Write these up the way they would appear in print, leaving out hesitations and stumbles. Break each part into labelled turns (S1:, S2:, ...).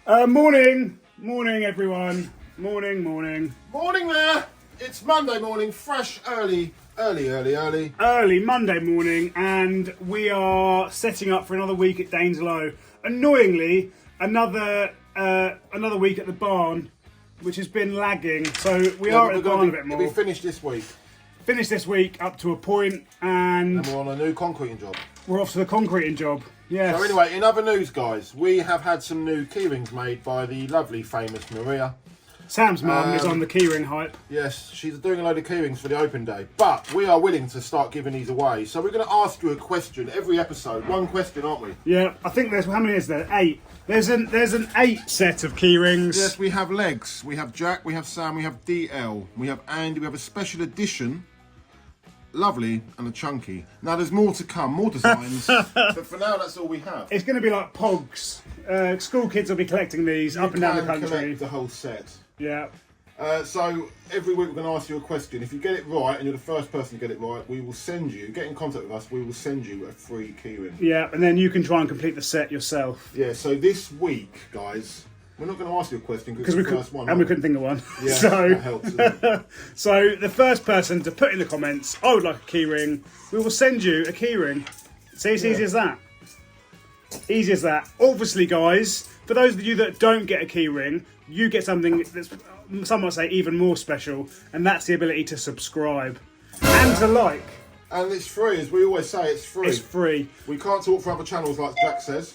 S1: Morning everyone. Morning.
S2: Morning there. It's Monday morning, fresh, early.
S1: Early Monday morning, and we are setting up for another week at Daines-Lowe. Annoyingly, another week at the barn, which has been lagging. So we are at the barn a bit more.
S2: We finished this week.
S1: Finished this week up to a point, and
S2: we're on a new concreting job.
S1: We're off to the concreting job. Yes.
S2: So anyway, in other news, guys, we have had some new keyrings made by the lovely, famous Maria.
S1: Sam's mum is on the keyring hype.
S2: Yes, she's doing a load of keyrings for the open day. But we are willing to start giving these away. So we're going to ask you a question every episode. One question, aren't we?
S1: Yeah, I think there's, how many is there? 8. There's an 8 set of keyrings.
S2: Yes, we have legs. We have Jack, we have Sam, we have DL. We have Andy, we have a special edition. Lovely and a chunky. Now there's more to come, more designs. But for now, that's all we have.
S1: It's going to be like Pogs. School kids will be collecting these up and down the country.
S2: Collect the whole set.
S1: Yeah.
S2: So every week we're going to ask you a question. If you get it right and you're the first person to get it right, we will send you, get in contact with us, we will send you a free keyring.
S1: Yeah, and then you can try and complete the set yourself.
S2: Yeah, so this week, guys, we're not going to ask you a question because it's the first one.
S1: And we couldn't think of one.
S2: Yeah,
S1: so,
S2: that helps, doesn't it?
S1: So the first person to put in the comments, I would like a keyring, we will send you a keyring. See, it's easy as that. Easy as that. Obviously, guys, for those of you that don't get a keyring, you get something that's, some might say, even more special, and that's the ability to subscribe and to like.
S2: And it's free, as we always say, it's free.
S1: It's free.
S2: We can't talk for other channels like Jack says,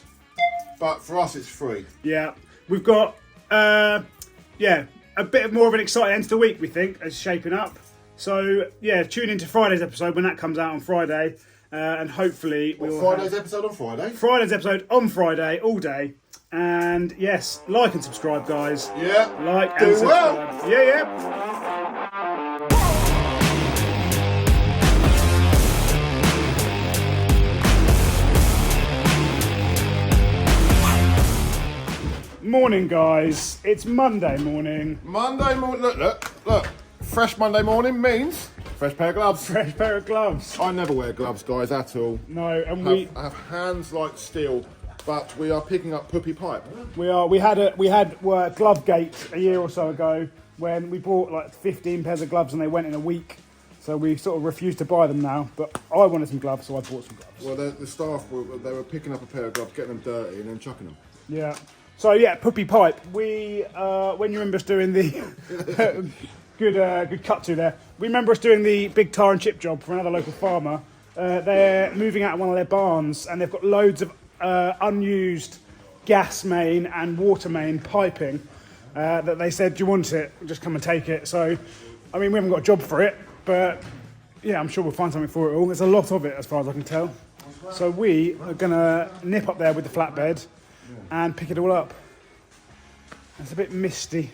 S2: but for us it's free.
S1: Yeah. We've got, a bit more of an exciting end to the week, we think, is shaping up. So, yeah, tune into Friday's episode when that comes out on Friday. And hopefully we'll
S2: Friday's episode on Friday?
S1: Friday's episode on Friday, all day. And, yes, like and subscribe, guys.
S2: Yeah.
S1: Like and subscribe. Yeah. Morning, guys. It's Monday morning.
S2: Monday morning. Look. Fresh Monday morning means fresh pair of gloves.
S1: Fresh pair of gloves.
S2: I never wear gloves, guys, at all.
S1: No, and
S2: I have hands like steel, but we are picking up puppy pipe.
S1: We had Glovegate a year or so ago when we bought like 15 pairs of gloves and they went in a week. So we sort of refused to buy them now. But I wanted some gloves, so I bought some gloves.
S2: Well, the staff were picking up a pair of gloves, getting them dirty, and then chucking them.
S1: Yeah. So yeah, puppy pipe. We when you remember us doing the good cut to there. We remember us doing the big tar and chip job for another local farmer. They're moving out of one of their barns and they've got loads of unused gas main and water main piping that they said, "Do you want it? Just come and take it." So, I mean, we haven't got a job for it, but yeah, I'm sure we'll find something for it all. There's a lot of it as far as I can tell. So we are gonna nip up there with the flatbed and pick it all up. It's a bit misty.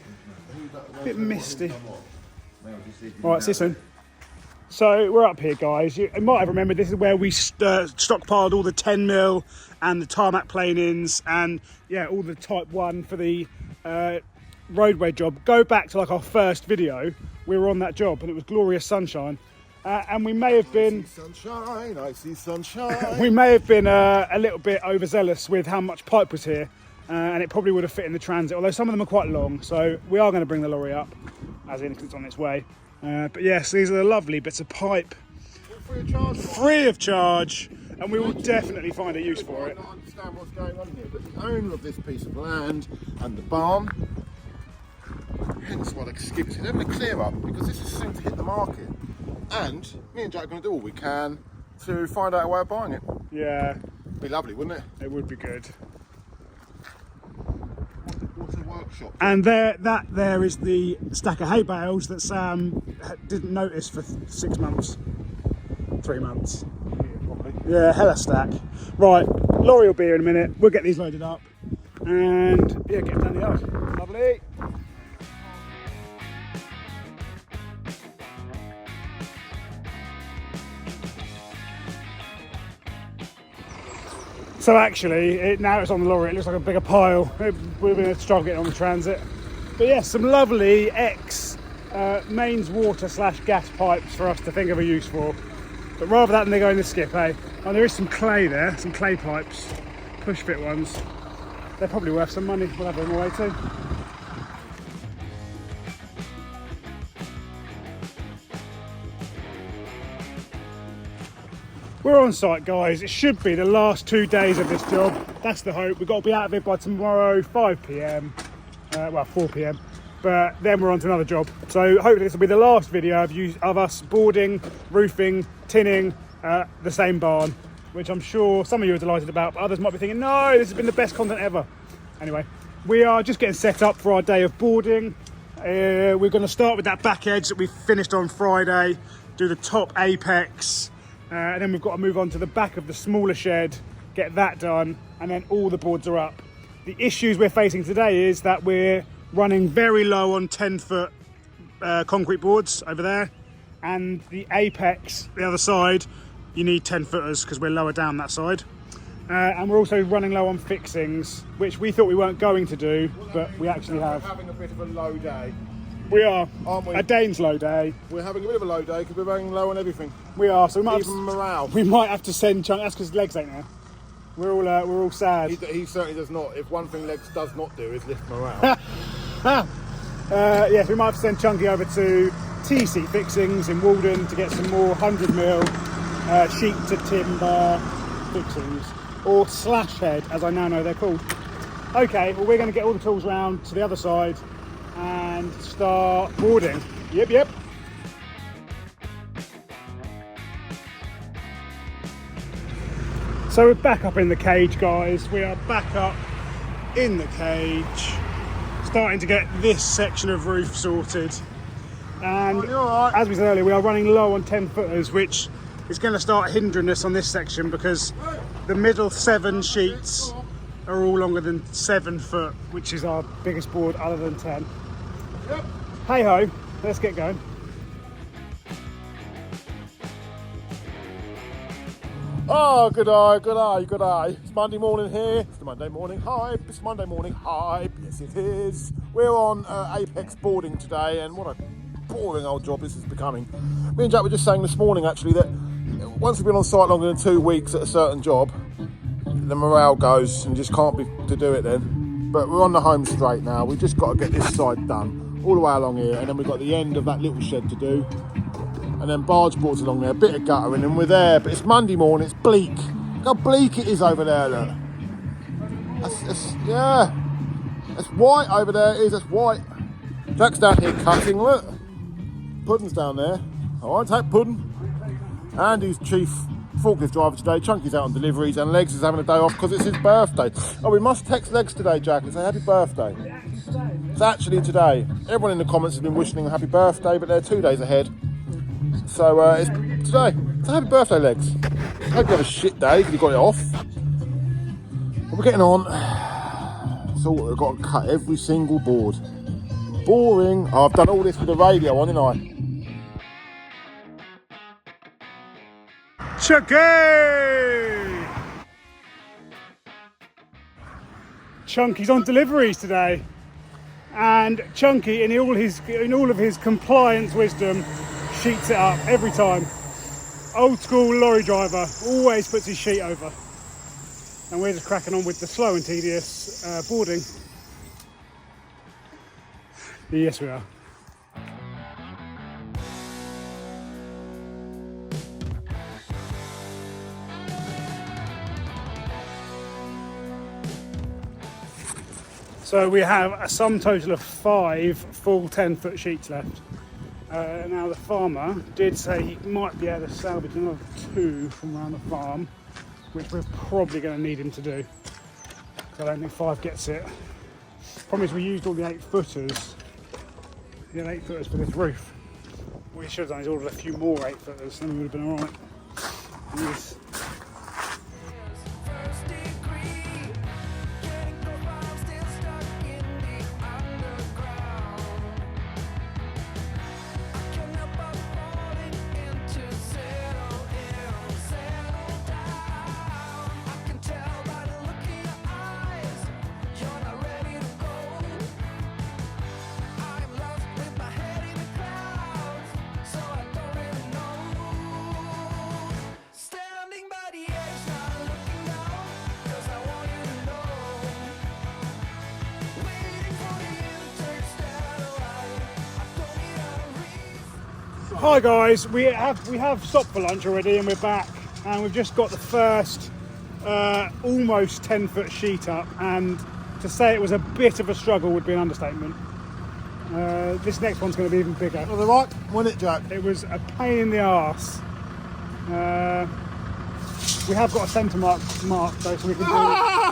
S1: All right, see you soon. So we're up here, guys. You might have remembered this is where we stockpiled all the 10mm and the tarmac planings and all the Type 1 for the roadway job. Go back to like our first video. We were on that job and it was glorious sunshine. And we may have been
S2: I see sunshine.
S1: We may have been a little bit overzealous with how much pipe was here, and it probably would have fit in the transit, although some of them are quite long, so we are going to bring the lorry up, as in it's on its way. But yes, these are the lovely bits of pipe. Free of charge, and we will definitely find a use for it.
S2: I don't understand what's going on here, but the owner of this piece of land and the barn, hence why the skip is here, they're going to clear up, because this is soon to hit the market. And me and Jack are going to do all we can to find out a way of buying it.
S1: Yeah.
S2: Be lovely, wouldn't it?
S1: It would be good.
S2: What's a workshop?
S1: And there is the stack of hay bales that Sam didn't notice for 6 months. 3 months. Yeah, hella stack. Right, lorry will be here in a minute. We'll get these loaded up. And get them down the yard. Lovely. So actually, now it's on the lorry, it looks like a bigger pile. We're going to struggle getting on the transit. But yeah, some lovely mains water / gas pipes for us to think of a use for. But rather than they go in the skip, eh? Oh, there is some clay there, some clay pipes, push fit ones. they're probably worth some money. We'll have them away too. We're on site, guys. It should be the last 2 days of this job. That's the hope. We've got to be out of it by tomorrow, 5 p.m. Well, 4 p.m. But then we're on to another job. So hopefully this will be the last video of us boarding, roofing, tinning the same barn, which I'm sure some of you are delighted about, but others might be thinking, no, this has been the best content ever. Anyway, we are just getting set up for our day of boarding. We're going to start with that back edge that we finished on Friday, do the top apex, and then we've got to move on to the back of the smaller shed, get that done, and then all the boards are up. The issues we're facing today is that we're running very low on 10-foot concrete boards over there, and the apex, the other side, you need 10-footers because we're lower down that side. And we're also running low on fixings, which we thought we weren't going to do, but we actually have.
S2: We're having a bit of a low day.
S1: We are,
S2: aren't we?
S1: A Daines-Lowe day.
S2: We're having a bit of a low day because we're running low on everything.
S1: We are, so
S2: Even morale.
S1: we might have to send Chunk. That's because his legs ain't there. We're all sad.
S2: He certainly does not. If one thing Legs does not do is lift morale.
S1: Yes, we might have to send Chunky over to TC Fixings in Walden to get some more 100mm sheet to timber fixings, or slash head, as I now know they're called. Okay, well, we're going to get all the tools round to the other side and start boarding. Yep. So we're back up in the cage, guys. We are back up in the cage, starting to get this section of roof sorted. And as we said earlier, we are running low on 10-footers, which is going to start hindering us on this section because the middle 7 sheets are all longer than 7 foot, which is our biggest board other than 10.
S2: Yep.
S1: Hey ho, let's get going.
S2: Oh, good eye. It's Monday morning here. It's the Monday morning hype. It's Monday morning hype. Yes, it is. We're on Apex boarding today, and what a boring old job this is becoming. Me and Jack were just saying this morning, actually, that once we've been on site longer than 2 weeks at a certain job, the morale goes and just can't be to do it then. But we're on the home straight now. We've just got to get this side done all the way along here, and then we've got the end of that little shed to do. And then barge boards along there, a bit of guttering, and we're there. But it's Monday morning, it's bleak. Look how bleak it is over there, look. Yeah. That's white over there, it is, that's white. Jack's down here cutting, look. Puddin's down there. All right, take Puddin. Andy's chief forklift driver today. Chunky's out on deliveries, and Legs is having a day off because it's his birthday. Oh, we must text Legs today, Jack, and say happy birthday. It's actually today. Everyone in the comments has been wishing him a happy birthday, but they're 2 days ahead. So it's today. So happy birthday, Legs. I hope you have a shit day because you got it off. But we're getting on. So we've got to cut every single board. Boring. Oh, I've done all this with the radio on, didn't I?
S1: Chunky! Chunky's on deliveries today, and Chunky, in all of his compliance wisdom, sheets it up every time. Old school lorry driver always puts his sheet over, and we're just cracking on with the slow and tedious boarding. Yes, we are. So we have a sum total of 5 full 10-foot sheets left. Now the farmer did say he might be able to salvage another 2 from around the farm, which we're probably going to need him to do. So I don't think 5 gets it. Problem is we used all the 8-footers. The 8-footers for this roof. What we should have done is ordered a few more 8-footers, then we would have been alright. Yes.
S3: Stand
S1: Hi guys, we have stopped for lunch already and we're back, and we've just got the first almost 10-foot sheet up, and to say it was a bit of a struggle would be an understatement. This next one's going to be even bigger.
S2: Well, they're right, wasn't it, Jack?
S1: It was a pain in the arse. We have got a centre mark though, so we can do.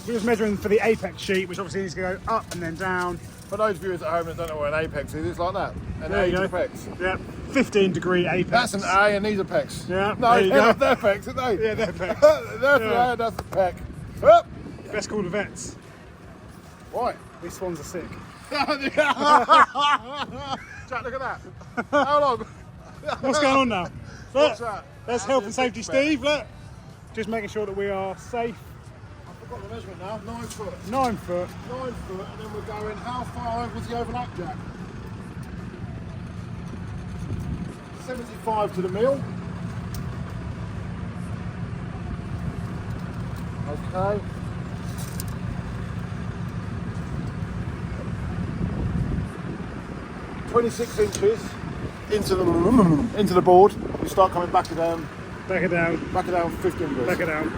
S1: We was measuring for the apex sheet, which obviously needs to go up and then down.
S2: For those viewers at home that don't know what an apex is, it's like that. An
S1: There you go.
S2: apex.
S1: Yeah, 15-degree apex.
S2: That's an A and these are pecs.
S1: Yeah,
S2: No,
S1: there you
S2: they're
S1: go.
S2: not their pecs, are they?
S1: Yeah, they're pecs.
S2: That's
S1: Yeah.
S2: the A and that's the pec. Up.
S1: Best call to vets.
S2: Why?
S1: These swans are sick.
S2: Jack, look at that. How long?
S1: What's going on now?
S2: What's
S1: Look,
S2: that?
S1: there's health and safety Steve, look. Just making sure that we are safe.
S2: I've got the measurement now, 9 foot.
S1: 9 foot.
S2: 9 foot, and then we're going, how far over was the overlap, Jack? 75 to the mil. Okay. "26 inches into the board. You start coming back it down
S1: Back it down.
S2: 15 inches.
S1: Back it down.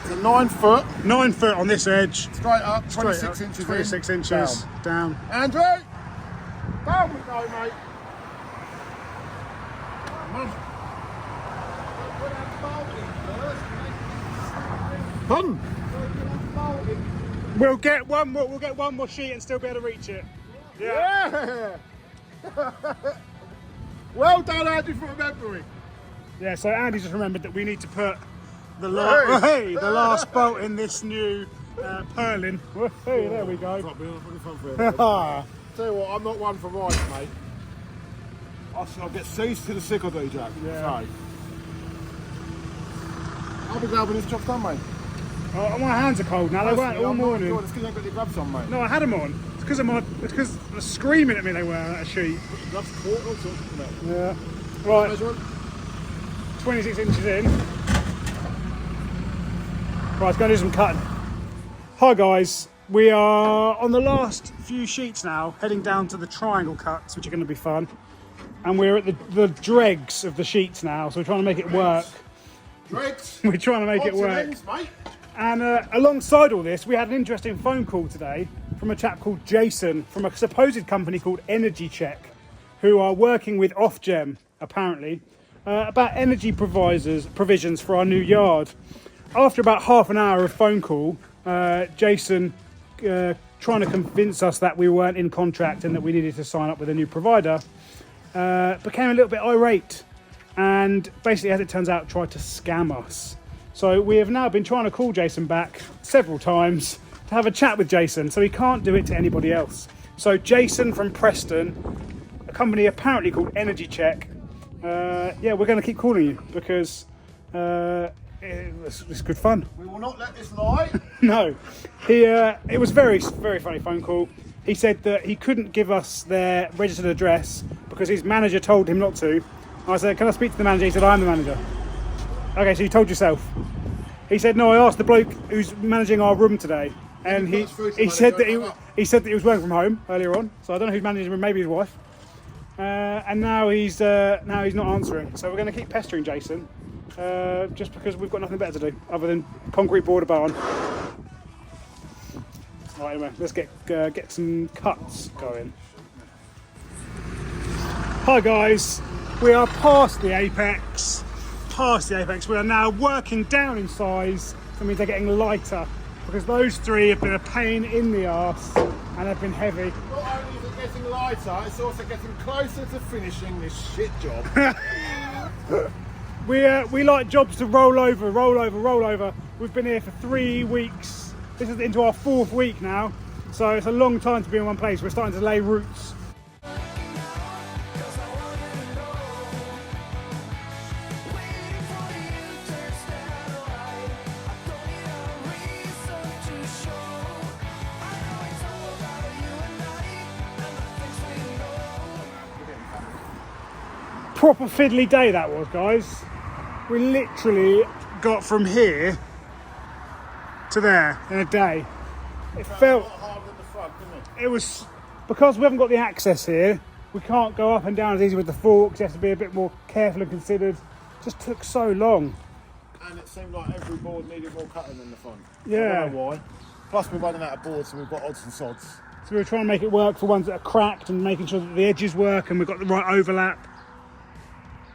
S2: So 9 foot,
S1: 9 foot on this edge.
S2: straight up,
S1: Straight
S2: 26
S1: up,
S2: inches
S1: 26
S2: in,
S1: inches
S2: down.
S1: down.
S2: Andrew! Down we go, mate. Done.
S1: We'll get one more sheet and still be able to reach it.
S2: Yeah. Well done, Andy, for remembering.
S1: Yeah, so Andy just remembered that we need to put the
S2: Hey.
S1: the last bolt in this new purlin. Hey, there we go.
S2: Tell you what, I'm not one for rides, mate. I'll get seized to the sick of you, Jack.
S1: Yeah.
S2: So, I'll be glad when this job's done, mate.
S1: Oh, my hands are cold now. They weren't all morning.
S2: It's because you ain't got your gloves on, mate.
S1: No, I had them on. It's because they're screaming at me. They were at a sheet.
S2: Put your gloves caught, all sorts of that.
S1: Yeah. Right.
S2: Measurement.
S1: 26 inches in. Right, let's go and do some cutting. Hi guys, we are on the last few sheets now, heading down to the triangle cuts, which are going to be fun. And we're at the dregs of the sheets now, so we're trying to make it work.
S2: Dregs.
S1: We're trying to make it
S2: Odds and
S1: work.
S2: ends, mate.
S1: And alongside all this, we had an interesting phone call today from a chap called Jason from a supposed company called D&Jprojects, who are working with Ofgem, apparently, about energy provisions for our new yard. After about half an hour of phone call, Jason trying to convince us that we weren't in contract and that we needed to sign up with a new provider, became a little bit irate and basically, as it turns out, tried to scam us. So we have now been trying to call Jason back several times to have a chat with Jason, so he can't do it to anybody else. So Jason from Preston, a company apparently called D&Jprojects, yeah, we're going to keep calling you because it's good fun.
S2: We will not let this lie.
S1: No, it was very, very funny phone call. He said that he couldn't give us their registered address because his manager told him not to. I said, can I speak to the manager? He said, I'm the manager. Okay, so you told yourself. He said, no, I asked the bloke who's managing our room today, and he said that he said that he was working from home earlier on. So I don't know who's managing him, maybe his wife. And now he's not answering. So we're going to keep pestering Jason, just because we've got nothing better to do other than concrete board a barn. Right, anyway, let's get some cuts going. Hi guys, we are past the apex. We are now working down in size. That means they're getting lighter because those three have been a pain in the arse and have been heavy.
S2: Not only is it getting lighter, it's also getting closer to finishing this shit job.
S1: We like jobs to roll over. We've been here for 3 weeks. This is into our 4th week now, so it's a long time to be in one place. We're starting to lay roots. Proper fiddly day that was, guys. We literally got from here to there in a day. It felt,
S2: harder than the front, didn't it?
S1: it was, because we haven't got the access here, we can't go up and down as easy with the forks. You have to be a bit more careful and considered. Just took so long.
S2: And it seemed like every board needed more cutting than the front.
S1: Yeah.
S2: I don't know why. Plus we're running out of boards, so we've got odds and sods.
S1: So we were trying to make it work for ones that are cracked and making sure that the edges work and we've got the right overlap.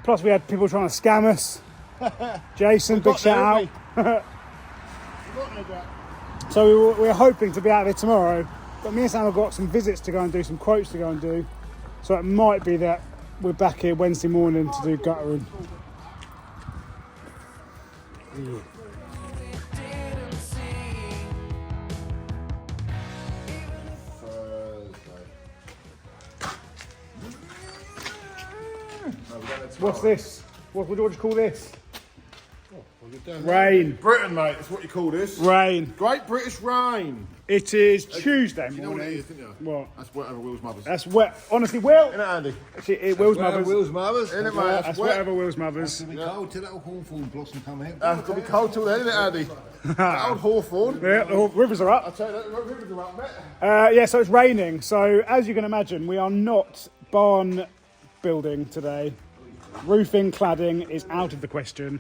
S1: Plus we had people trying to scam us. Jason, big shout out. So we were hoping to be out of here tomorrow, but me and Sam have got some visits to go and do, some quotes to go and do. So it might be that we're back here Wednesday morning to do guttering. Yeah. What's this? What would you call this? Rain.
S2: Britain, mate, that's what you call this.
S1: Rain.
S2: Great British rain.
S1: It is Tuesday morning.
S2: You know what it is, didn't you?
S1: What?
S2: That's whatever Will's mother's.
S1: That's wet. Honestly, Will.
S2: Isn't it, Andy?
S1: Actually, Will's mother's.
S3: Will's mother's.
S2: Isn't it, mate?
S1: Yeah,
S2: That's
S1: that's
S2: wet.
S1: whatever Will's mother's.
S3: It's going to be cold till that hawthorn blossom come out.
S2: It's going to be cold till then, isn't it, Andy? That old hawthorn.
S1: Yeah, the rivers are
S2: I'll
S1: up.
S2: tell you that, the rivers are up, mate.
S1: Yeah, so it's raining. So as you can imagine, we are not barn building today. Roofing, cladding is out of the question.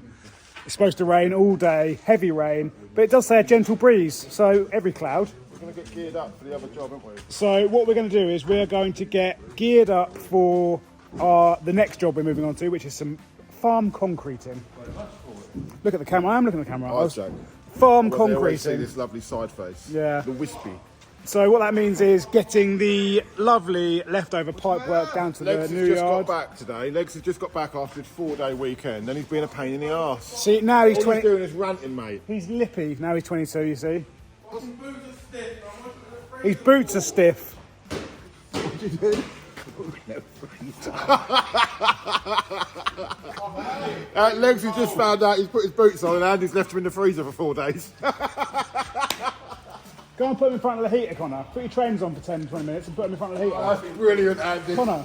S1: It's supposed to rain all day, heavy rain, but it does say a gentle breeze, so every cloud.
S2: We're going to get geared up for the other job, aren't we?
S1: So what we're going to do is we're going to get geared up for the next job we're moving on to, which is some farm concreting. Look at the camera. I am looking at the camera.
S2: I'd say.
S1: Farm
S2: Well, they always see
S1: concreting.
S2: this lovely side face.
S1: Yeah.
S2: The wispy.
S1: So what that means is getting the lovely leftover pipe work down to
S2: Legs
S1: the
S2: has
S1: new
S2: just
S1: yard.
S2: got back today. Legs has just got back after his 4-day weekend, and he's been a pain in the arse.
S1: See, now he's
S2: All
S1: 20.
S2: he's doing is ranting, mate.
S1: He's lippy. Now he's 22, you see. His boots are stiff.
S2: Legs has just found out he's put his boots on and Andy's left him in the freezer for 4 days.
S1: Go and put him in front of the heater, Connor. Put your trains on for 10, 20 minutes and put him in front of the heater.
S2: That's brilliant, Andy.
S1: Connor,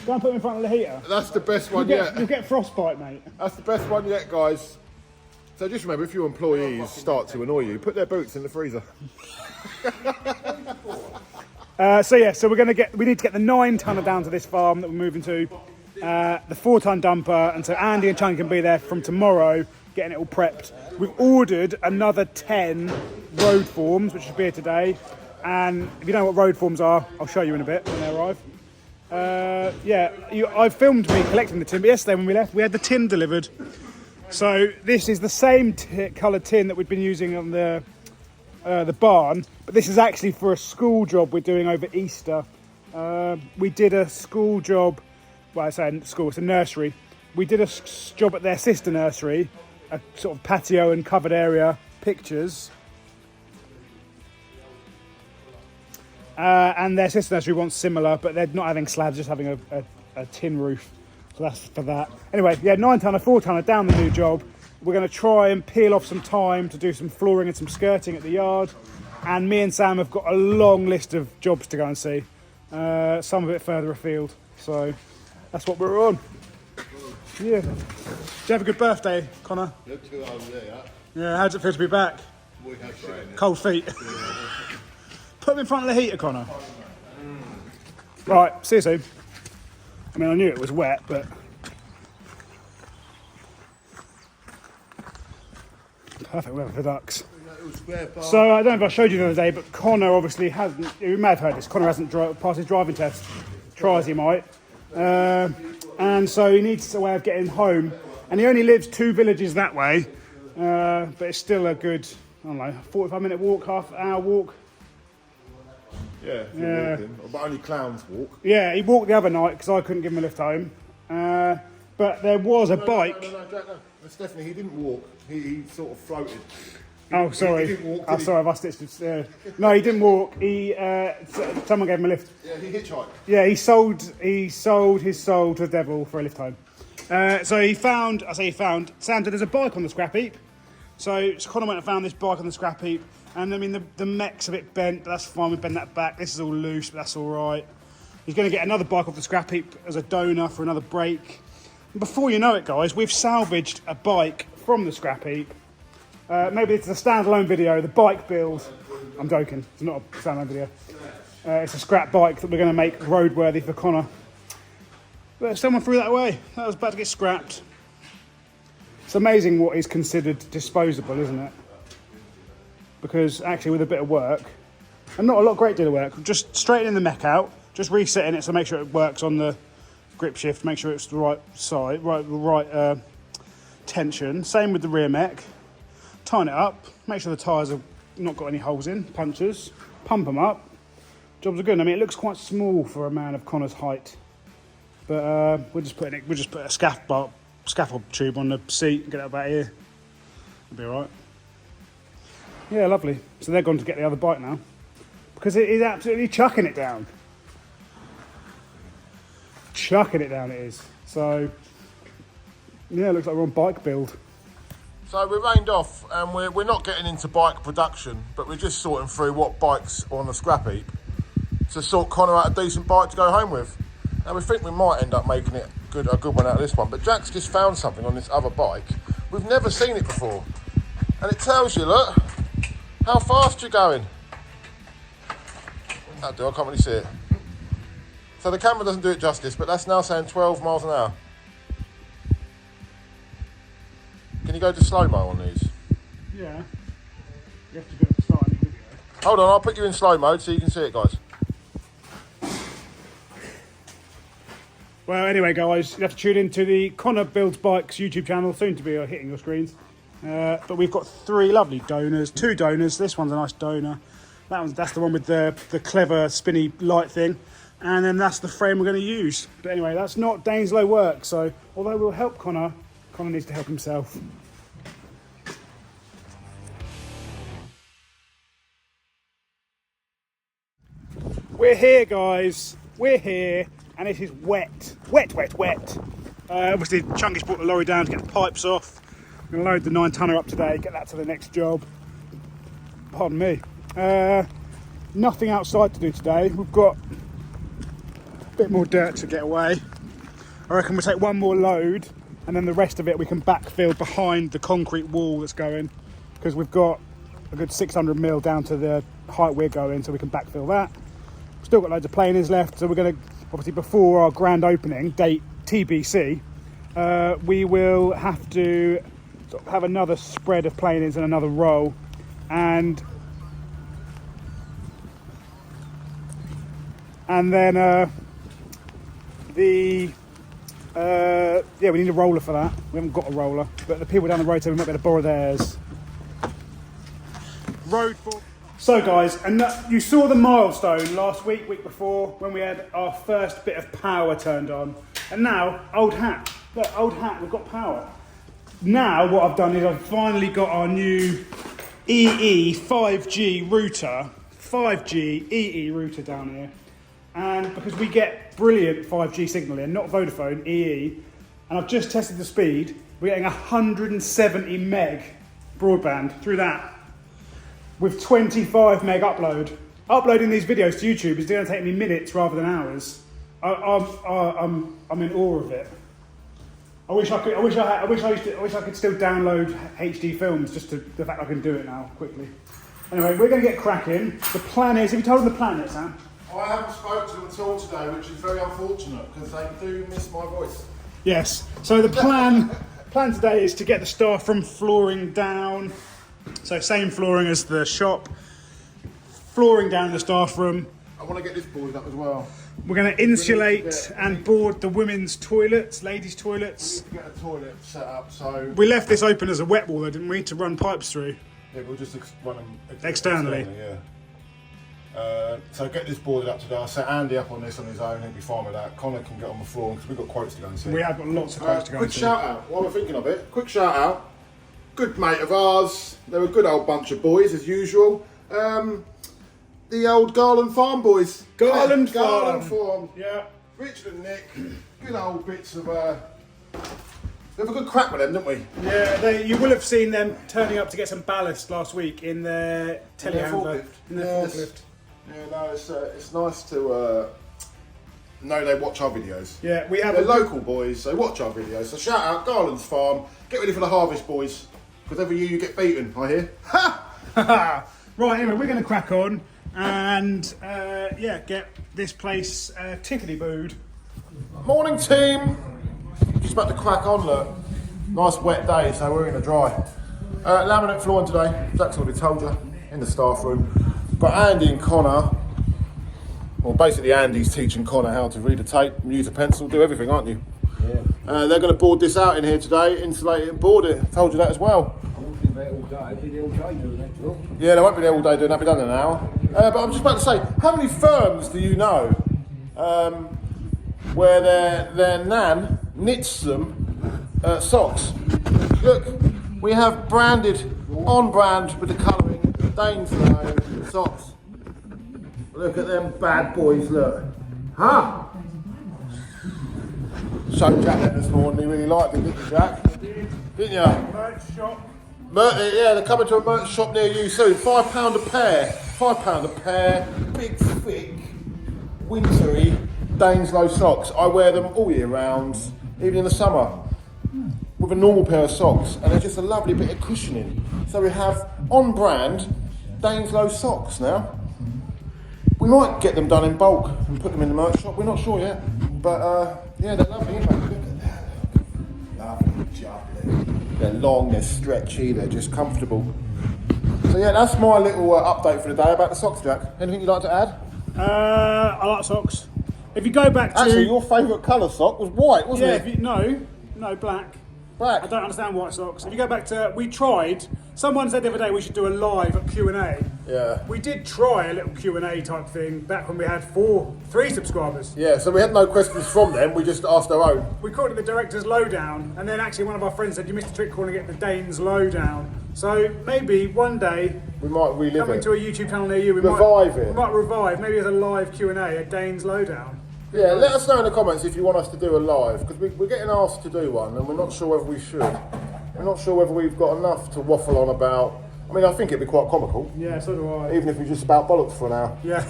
S1: go and put him in front of the heater.
S2: That's the best one
S1: You'll
S2: yet.
S1: get frostbite, mate.
S2: That's the best one yet, guys. So just remember, if your employees start to annoy you, put their boots in the freezer.
S1: So we need to get the 9-tonner down to this farm that we're moving to, the 4-ton dumper, and so Andy and Chung can be there from tomorrow, getting it all prepped. We've ordered another 10 road forms, which should be here today, and if you know what road forms are, I'll show you in a bit when they arrive. I filmed me collecting the tin, but yesterday when we left, we had the tin delivered. So this is the same coloured tin that we've been using on the barn, but this is actually for a school job we're doing over Easter. We did a school job, well I say school, it's a nursery. We did a job at their sister nursery, a sort of patio and covered area pictures. And their sister nursery wants similar, but they're not having slabs, just having a tin roof. So that's for that. Anyway, yeah, 9-tonner, 4-tonner down the new job. We're going to try and peel off some time to do some flooring and some skirting at the yard. And me and Sam have got a long list of jobs to go and see. Some a bit further afield. So that's what we're on. Yeah. Did you have a good birthday, Connor? Yeah, how does it feel to be back? Cold feet. Put them in front of the heater, Connor. Right, see you soon. I mean, I knew it was wet, but... Perfect weather for ducks. So, I don't know if I showed you the other day, but Connor obviously hasn't... You may have heard this. Connor hasn't passed his driving test. Try as he might. And so he needs a way of getting home. And he only lives 2 villages that way. But it's still a good, I don't know, 45-minute walk, half-hour walk.
S2: Yeah, if you're walking. But only clowns walk.
S1: Yeah, he walked the other night because I couldn't give him a lift home. But there was a bike.
S2: No. Stephanie, he didn't walk. He sort of floated.
S1: Oh, sorry.
S2: He didn't walk,
S1: Oh, sorry, I've stitched it. No, he didn't walk. Someone gave him a lift.
S2: Yeah, he hitchhiked.
S1: Yeah, he sold his soul to the devil for a lift home. So he found, Sam said there's a bike on the scrap heap. So Connor went and found this bike on the scrap heap. And I mean, the mech's a bit bent, but that's fine. We bend that back. This is all loose, but that's all right. He's going to get another bike off the scrap heap as a donor for another brake. And before you know it, guys, we've salvaged a bike from the scrap heap. Maybe it's a standalone video, the bike build. I'm joking, it's not a standalone video. It's a scrap bike that we're going to make roadworthy for Connor. But someone threw that away. That was about to get scrapped. It's amazing what is considered disposable, isn't it? Because actually with a bit of work, and not a great deal of work, just straightening the mech out, just resetting it so make sure it works on the grip shift, make sure it's the right side, right tension. Same with the rear mech. Tighten it up, make sure the tyres have not got any holes in, punctures, pump them up. Jobs are good. I mean, it looks quite small for a man of Connor's height, but we'll just put a scaffold tube on the seat and get it about here. It'll be all right. Yeah, lovely. So they're gone to get the other bike now because it is absolutely chucking it down. Chucking it down, it is. So yeah, it looks like we're on bike build.
S2: So we're rained off and we're not getting into bike production, but we're just sorting through what bikes are on the scrap heap to sort Connor out a decent bike to go home with. Now we think we might end up making it a good one out of this one, but Jack's just found something on this other bike. We've never seen it before. And it tells you, look, how fast you're going. I can't really see it. So the camera doesn't do it justice, but that's now saying 12 miles an hour. Can you go to slow-mo on these?
S1: Yeah. You have to go to the start of the video.
S2: Hold on, I'll put you in slow mode so you can see it, guys.
S1: Well, anyway, guys, you have to tune into the Connor Builds Bikes YouTube channel, soon to be hitting your screens. But we've got two donors. This one's a nice donor. That's the one with the clever spinny light thing. And then that's the frame we're going to use. But anyway, that's not Daines-Lowe work. So although we'll help Connor needs to help himself. We're here, guys. We're here, and it is wet. Wet. Obviously, Chunky's brought the lorry down to get the pipes off. We're going to load the 9-tonner up today, get that to the next job. Pardon me. Nothing outside to do today. We've got a bit more dirt to get away. I reckon we'll take one more load, and then the rest of it we can backfill behind the concrete wall that's going, because we've got a good 600 mil down to the height we're going, so we can backfill that. Still got loads of planers left, so we're going to, obviously before our grand opening date TBC, we will have to sort of have another spread of planers and another roll, and then yeah, we need a roller for that. We haven't got a roller, but the people down the road said we might be able to borrow theirs. So guys, and you saw the milestone last week before, when we had our first bit of power turned on. And now, old hat. Look, old hat, we've got power. Now what I've done is I've finally got our new EE 5G router, 5G EE router down here. And because we get brilliant 5G signal in, not Vodafone, EE, and I've just tested the speed, we're getting 170 meg broadband through that with 25 meg upload. Uploading these videos to YouTube is going to take me minutes rather than hours. I'm in awe of it. I wish I could still download HD films, just to the fact I can do it now quickly. Anyway, we're going to get cracking. The plan is, have you told them the plan yet, Sam?
S2: I haven't spoken to them at all today, which is very unfortunate because they do miss my voice.
S1: Yes. So the plan today is to get the staff room flooring down. So same flooring as the shop. Flooring down in the staff room.
S2: I want to get this boarded up as well.
S1: We're going to insulate and board the women's toilets, ladies' toilets.
S2: We need to get a toilet set up, so...
S1: We left this open as a wet wall though, didn't we, to run pipes through?
S2: Yeah, we'll just run them
S1: externally.
S2: Yeah. So get this boarded up today. I'll set Andy up on this on his own, he'll be fine with that. Connor can get on the floor because we've got quotes to go and see.
S1: We have got lots of quotes to go and see.
S2: Quick shout out, while we're thinking of it, quick shout out. Good mate of ours, they're a good old bunch of boys as usual. The old Garland Farm boys.
S1: Garland
S2: Farm.
S1: Yeah.
S2: Richard and Nick, good old bits of... we have a good crack with them, didn't we?
S1: Yeah, you will have seen them turning up to get some ballast last week in their telehandler. In their forklift.
S2: Yeah, no, it's nice to know they watch our videos.
S1: Yeah,
S2: they're local boys, they watch our videos. So shout out Garland's Farm. Get ready for the harvest, boys, because every year you get beaten, I hear. Ha!
S1: Right, anyway, we're going to crack on and yeah, get this place tickety-booed
S2: Morning team! Just about to crack on, look. Nice wet day, so we're in the dry. Laminate flooring today, Jack's already told you, in the staff room. Got Andy and Connor. Well, basically Andy's teaching Connor how to read a tape, use a pencil, do everything, aren't you?
S3: Yeah.
S2: They're going to board this out in here today, insulate it and board it. Told you that as well.
S3: I won't be there all day. I'll be there all day doing that job.
S2: Yeah, they won't be there all day doing that, be done in an hour. But I'm just about to say, how many firms do you know where their nan knits them socks? Look, we have branded, on brand with the colouring, Daines-Lowe socks. Look at them bad boys, look. Huh? Showed Jack that this morning, he really liked it, didn't you, Jack? Didn't you?
S1: Merch shop.
S2: Yeah, they're coming to a merch shop near you soon. £5 a pair. £5 a pair. Big, thick, wintry Daines-Lowe socks. I wear them all year round, even in the summer, with a normal pair of socks, and they're just a lovely bit of cushioning. So we have on brand Daines-Lowe socks now. We might get them done in bulk and put them in the merch shop. We're not sure yet, but yeah, they're lovely, aren't they? Look at that. Lovely job. They're long, they're stretchy, they're just comfortable. So yeah, that's my little update for the day about the socks, Jack. Anything you'd like to add?
S1: I like socks. If you go back to...
S2: Actually, your favourite colour sock was white, wasn't
S1: yeah,
S2: it?
S1: if you, no, black.
S2: Black.
S1: I don't understand white socks. If you go back to... We tried... Someone said the other day we should do a live Q&A.
S2: Yeah.
S1: We did try a little Q&A type thing back when we had 3 subscribers.
S2: Yeah, so we had no questions from them, we just asked our own.
S1: We called it the Director's Lowdown, and then actually one of our friends said, you missed a trick calling it the Danes Lowdown. So maybe one day,
S2: We might relive
S1: coming
S2: it.
S1: to a YouTube channel near you, we
S2: Revive it.
S1: We might revive, maybe as a live Q&A, a Danes Lowdown.
S2: Yeah, let us know in the comments if you want us to do a live, because we're getting asked to do one, and we're not sure whether we should. We're not sure whether we've got enough to waffle on about. I mean, I think it'd be quite comical,
S1: Yeah, so do I.
S2: even if we just about bollocks for an hour.
S1: Yeah,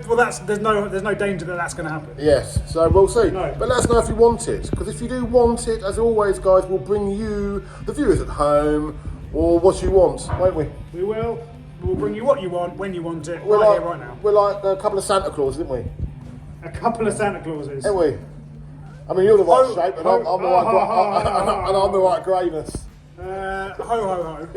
S1: well there's no danger that that's going to happen.
S2: Yes, so we'll see.
S1: No.
S2: But let us know if you want it, because if you do want it, as always, guys, we'll bring you, the viewers at home, or what you want, won't we?
S1: We will. We'll bring you what you want, when you want it,
S2: We're
S1: right
S2: like,
S1: here, right now.
S2: We're like a couple of Santa Clauses, didn't we?
S1: A couple of Santa Clauses.
S2: Ain't we? I mean, you're the right
S1: Oh,
S2: shape, and
S1: oh,
S2: I'm the
S1: oh,
S2: right,
S1: oh,
S2: and I'm the right greyness.
S1: Ho ho ho.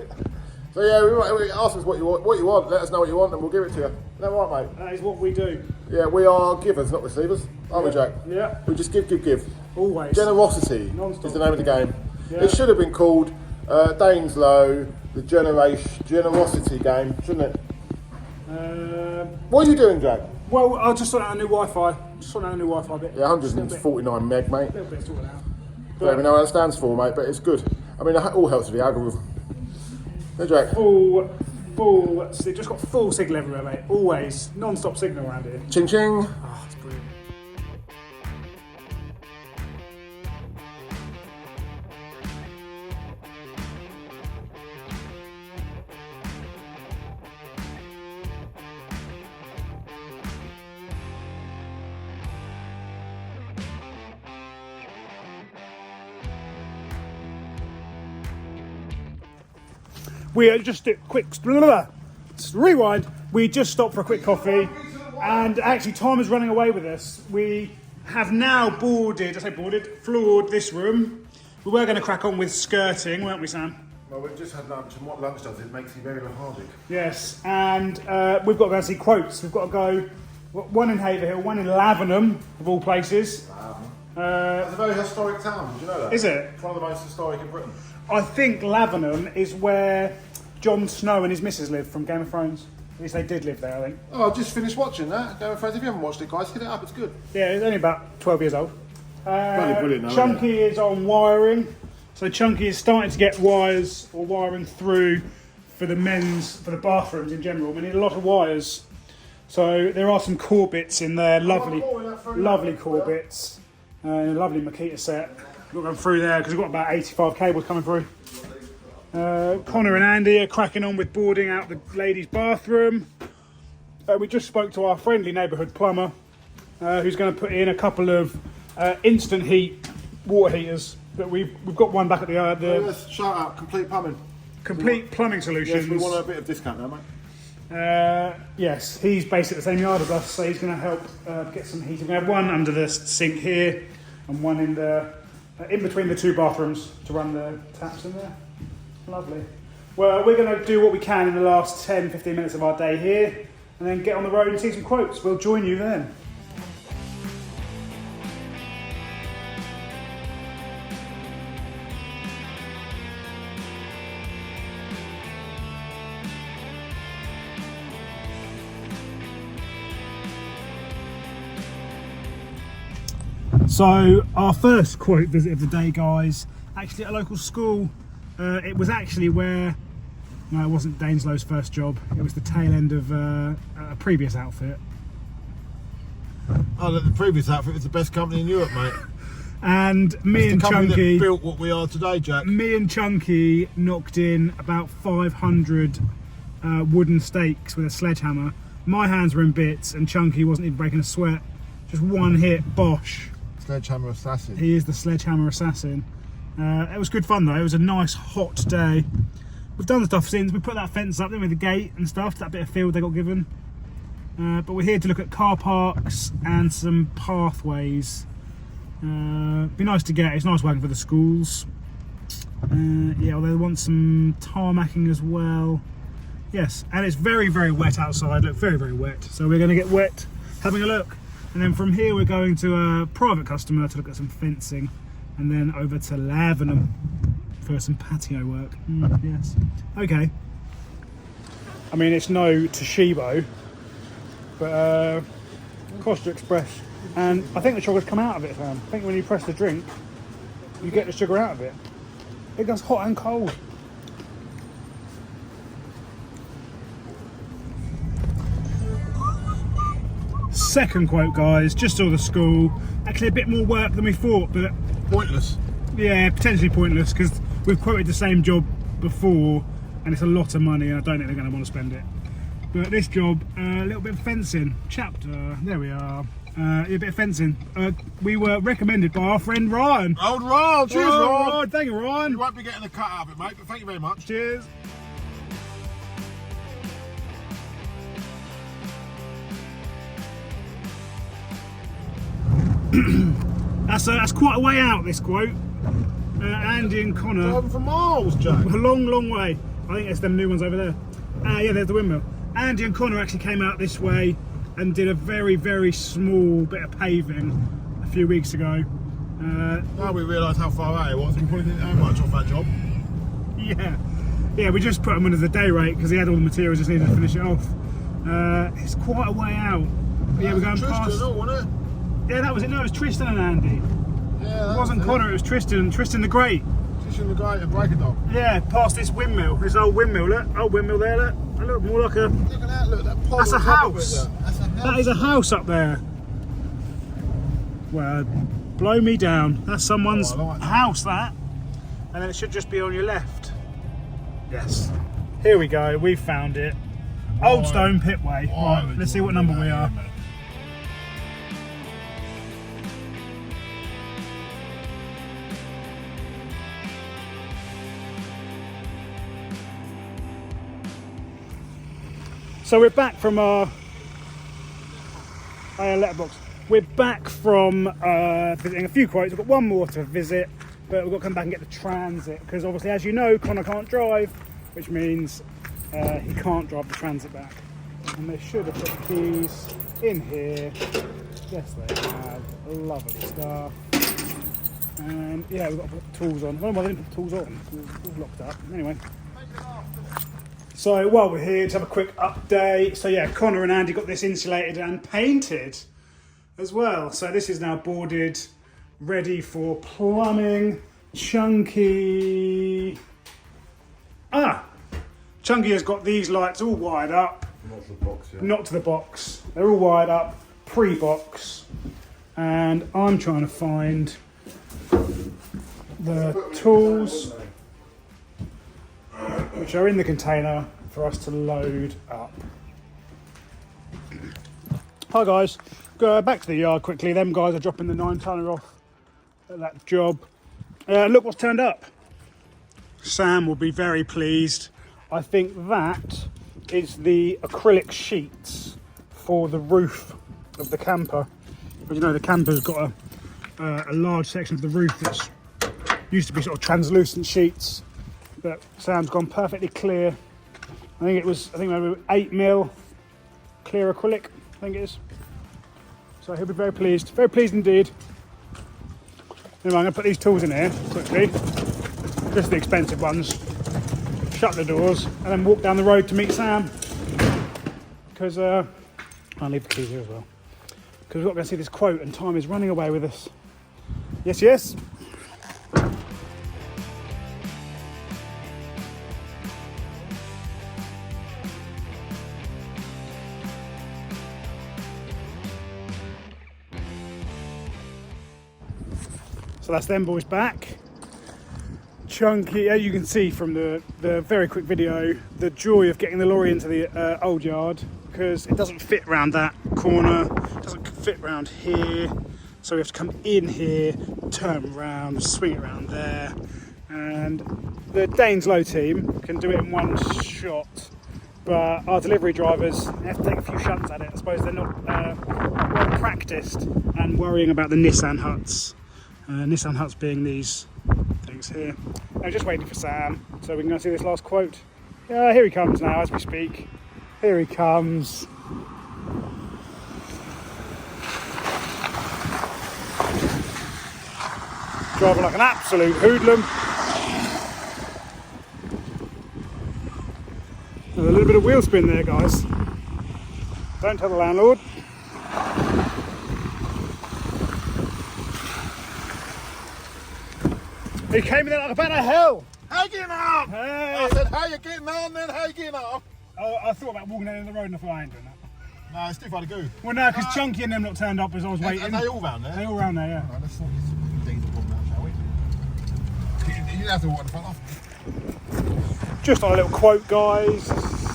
S2: So yeah, we ask us what you want. Let us know what you want, and we'll give it to you. Is that right, mate?
S1: That is what we do.
S2: Yeah, we are givers, not receivers, aren't we, Jack?
S1: Yeah.
S2: We just give.
S1: Always.
S2: Generosity
S1: Non-stop.
S2: is the name of the game.
S1: Yeah.
S2: It should have been called Daines-Lowe, the generosity game, shouldn't it? What are you doing, Jack?
S1: Well, I just sorted out a new Wi-Fi. Just sorting out a new Wi-Fi bit.
S2: Yeah, 149 meg, mate.
S1: A little bit sorted out.
S2: I don't even know what that stands for, mate, but it's good. I mean, it all helps with the algorithm. Hey, Jack.
S1: Just got full signal everywhere, mate. Always. Non-stop signal around here.
S2: Ching ching.
S1: Oh, it's brilliant. We just did quick rewind. We just stopped for a quick coffee, and actually time is running away with us. We have now floored this room. We were going to crack on with skirting, weren't we, Sam?
S2: Well, we've just had lunch, and what lunch does it makes you very lethargic.
S1: Yes, and we've got to go and see quotes. We've got to go, one in Haverhill, one in Lavenham, of all places.
S2: It's a very historic town, do you know that?
S1: Is it?
S2: It's one of the most historic in Britain.
S1: I think Lavenham is where Jon Snow and his missus lived from Game of Thrones. At least they did live there, I think.
S2: Oh, I just finished watching that. Game of Thrones. If you haven't watched it, guys, hit it up, it's good.
S1: Yeah, he's only about 12 years old.
S2: Bloody brilliant, though,
S1: Chunky is on wiring. So Chunky is starting to get wires or wiring through for the bathrooms in general. We need a lot of wires. So there are some core bits in there, lovely core bits. A lovely Makita set. We've got them through there because we've got about 85 cables coming through. Connor and Andy are cracking on with boarding out the ladies' bathroom. We just spoke to our friendly neighbourhood plumber, who's going to put in a couple of instant heat water heaters. That we've got one back at the
S2: Yes, shout out, Complete Plumbing.
S1: Complete Plumbing Solutions.
S2: Yes, we want a bit of discount now, mate.
S1: Yes, he's based at the same yard as us, so he's going to help get some heating. We have one under the sink here, and one in the in between the two bathrooms to run the taps in there. Lovely. Well, we're going to do what we can in the last 10-15 minutes of our day here, and then get on the road and see some quotes. We'll join you then. So our first quote visit of the day, guys, actually at a local school. It was actually where, no, it wasn't Daines-Lowe's first job. It was the tail end of a previous outfit.
S2: Oh, the previous outfit was the best company in Europe, mate.
S1: And me and
S2: the company
S1: Chunky
S2: that built what we are today, Jack.
S1: Me and Chunky knocked in about 500 wooden stakes with a sledgehammer. My hands were in bits, and Chunky wasn't even breaking a sweat. Just one hit, bosh.
S2: Sledgehammer assassin.
S1: He is the sledgehammer assassin. It was good fun though. It was a nice hot day. We've done the stuff since. We put that fence up there with the gate and stuff, that bit of field they got given. But we're here to look at car parks and some pathways. Be nice to get. It's nice working for the schools. Yeah, although they want some tarmacking as well. Yes, and it's very, very wet outside. Look, very, very wet. So we're going to get wet having a look. And then from here we're going to a private customer to look at some fencing, and then over to Lavenham for some patio work. Yes. Okay. I mean, it's no Toshiba, but Costa Express. And I think the sugar's come out of it, fam. I think when you press the drink, you get the sugar out of it. It goes hot and cold. Second quote, guys, just saw the school. Actually a bit more work than we thought, but
S2: Pointless.
S1: yeah, potentially pointless, because we've quoted the same job before and it's a lot of money and I don't think they're going to want to spend it. But this job, a little bit of fencing. Chapter, there we are. A bit of fencing. We were recommended by our friend Ryan.
S2: Old Ron, cheers Ron.
S1: Thank you, Ryan.
S2: You won't be getting a cut out of it, mate, but thank you very much.
S1: Cheers. That's quite a way out, this quote. Andy and Connor.
S2: Driving for miles, Jack.
S1: A long, long way. I think it's them new ones over there. Yeah, there's the windmill. Andy and Connor actually came out this way and did a very, very small bit of paving a few weeks ago.
S2: Now we realise how far out it was, we probably didn't have much off that job.
S1: Yeah, we just put him under the day rate because he had all the materials, just needed to finish it off. It's quite a way out. But yeah, we're going past.
S2: Wasn't it?
S1: Yeah, that was it. No, it was Tristan and Andy.
S2: Yeah,
S1: It wasn't Connor, it was Tristan. Tristan the Great.
S2: Tristan the Great and Break a Dog.
S1: Yeah, past this windmill. This old windmill, look. Old windmill there, look. I look more like a...
S2: Look at that, look, that pod
S1: That's a
S2: on top of it,
S1: house.
S2: look. That's a house.
S1: That is a house up there. Well, blow me down. That's someone's
S2: Oh, I like that.
S1: house, that. And then it should just be on your left. Yes. Here we go, we found it. Old Stone Pitway. Right, let's see what number we are. So we're back from our letterbox. We're back from visiting a few quotes. We've got one more to visit, but we've got to come back and get the transit because obviously, as you know, Connor can't drive, which means he can't drive the transit back. And they should have put the keys in here. Yes, they have. Lovely stuff. And yeah, we've got to put the tools on. I don't know why they didn't put the tools on. It was locked up. Anyway. So while we're here, to have a quick update. So yeah, Connor and Andy got this insulated and painted as well. So this is now boarded, ready for plumbing. Chunky has got these lights all wired up.
S2: Not to the box, yeah.
S1: Not to the box. They're all wired up, pre-box. And I'm trying to find the tools which are in the container for us to load up. Hi guys, go back to the yard quickly. Them guys are dropping the 9-tonner off at that job. Look what's turned up. Sam will be very pleased. I think that is the acrylic sheets for the roof of the camper. As you know, the camper's got a large section of the roof that's used to be sort of translucent sheets, but Sam's gone perfectly clear. I think maybe 8mm clear acrylic, I think it is. So he'll be very pleased indeed. Anyway, I'm going to put these tools in here quickly, just the expensive ones, shut the doors, and then walk down the road to meet Sam. Because, I'll leave the keys here as well. Because we've got to go see this quote and time is running away with us. Yes, yes. So that's them boys back. Chunky, as you can see from the very quick video, the joy of getting the lorry into the old yard, because it doesn't fit around that corner, it doesn't fit around here, so we have to come in here, turn around, swing it around there, and the Daines-Lowe team can do it in one shot, but our delivery drivers have to take a few shots at it. I suppose they're not well practiced and worrying about the Nissan huts. Nissan huts being these things here. I'm just waiting for Sam so we can go see this last quote. Here he comes now as we speak. Here he comes. Driving like an absolute hoodlum. There's a little bit of wheel spin there, guys. Don't tell the landlord. He came in there like a bat of hell.
S2: How you getting on?
S1: Hey.
S2: I said, how you getting on then? How you getting on?
S1: I thought about walking down the road and I thought I ain't doing that.
S2: No, it's too far to go.
S1: Well, no, because Chunky and them lot turned up as I was waiting.
S2: Are they all round there?
S1: They're all round there, yeah.
S2: Right, let's sort this diesel problem out, shall we? You didn't have to walk in front of.
S1: Just on a little quote, guys.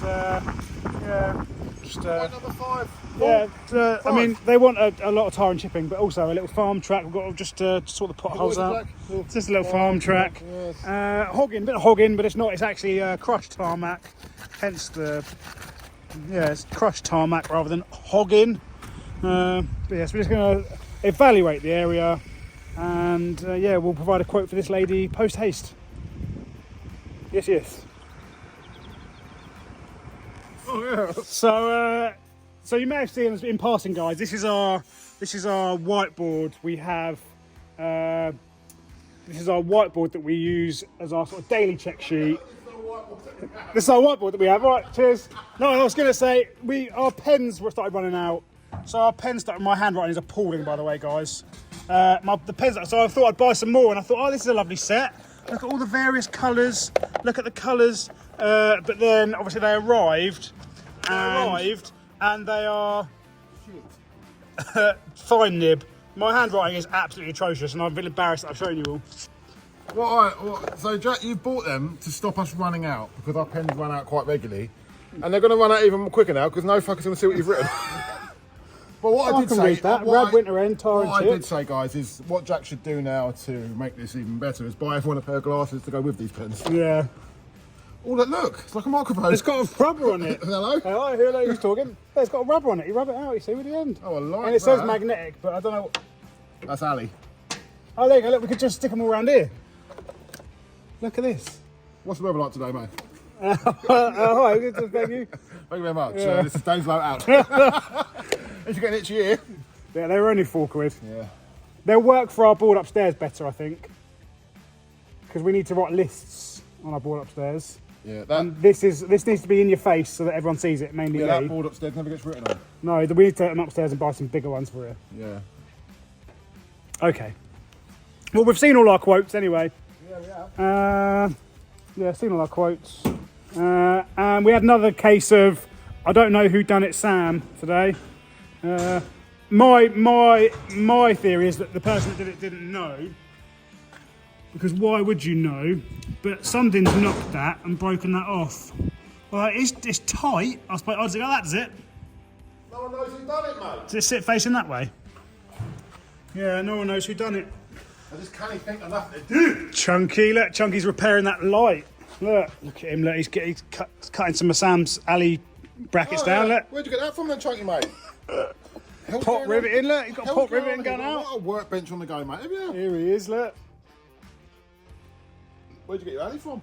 S1: Yeah, just
S2: Quote number 5.
S1: yeah. I mean, they want a lot of tar and chipping, but also a little farm track. We've got to just sort the potholes out. It's just a little farm track.
S2: Yes.
S1: Hogging, a bit of hogging, but it's not. It's actually crushed tarmac. Hence it's crushed tarmac rather than hogging. But yes, we're just going to evaluate the area, and we'll provide a quote for this lady post haste. Yes, yes.
S2: Oh yeah.
S1: So you may have seen us in passing, guys. This is our whiteboard. We have this is our whiteboard that we use as our sort of daily check sheet. This is our whiteboard that we have. Right, cheers. No, I was going to say our pens were started running out. So our pens started. My handwriting is appalling, by the way, guys. The pens. So I thought I'd buy some more, and I thought, oh, this is a lovely set. Look at all the various colours. Look at the colours. But then obviously they arrived, and they are fine nib. My handwriting is absolutely atrocious, and I'm a bit embarrassed that I've shown you all.
S2: So Jack, you bought them to stop us running out because our pens run out quite regularly, and they're going to run out even quicker now because no fucker's going to see what you've written. But what I did say,
S1: Rad Winter End, tar and
S2: what
S1: chip.
S2: I did say, guys, is what Jack should do now to make this even better is buy everyone a pair of glasses to go with these pens.
S1: Yeah.
S2: Oh, look, it's like a microphone.
S1: It's got a rubber on it.
S2: Hello?
S1: Hello, who's talking? Yeah, it's got a rubber on it. You rub it out, you see, with the end.
S2: Oh, I like
S1: And it says magnetic, but I don't know.
S2: That's Ali.
S1: Oh, there you go. Look, we could just stick them all around here. Look at this.
S2: What's the weather like today, mate?
S1: Hi, thank you.
S2: Thank you very much.
S1: Yeah.
S2: This is Daines-Lowe out. If you're getting itchy here.
S1: Yeah, they were only £4.
S2: Yeah.
S1: They'll work for our board upstairs better, I think. Because we need to write lists on our board upstairs.
S2: Yeah,
S1: And this needs to be in your face so that everyone sees it, mainly
S2: that
S1: me.
S2: board upstairs never gets written on.
S1: No, we need to take them upstairs and buy some bigger ones for it.
S2: Yeah.
S1: Okay. Well, we've seen all our quotes anyway.
S2: Yeah, we have.
S1: Seen all our quotes. And we had another case of I don't know who done it, Sam, today. My theory is that the person that did it didn't know. Because why would you know? But something's knocked that and broken that off. Well, it's tight. I suppose I'd say, oh, that's it.
S2: No one knows who done it, mate.
S1: Does it sit facing that way? Yeah, no one knows who done it.
S2: I just can't think of nothing to do.
S1: Chunky, look, Chunky's repairing that light. Look at him. Look, he's cutting some of Sam's alley brackets down. Look,
S2: Where'd you get that from then, Chunky, mate?
S1: pot riveting. Look, he's got pot riveting going out.
S2: What a workbench on the go, mate. Have you?
S1: Here he is. Look.
S2: Where'd you get your alley from?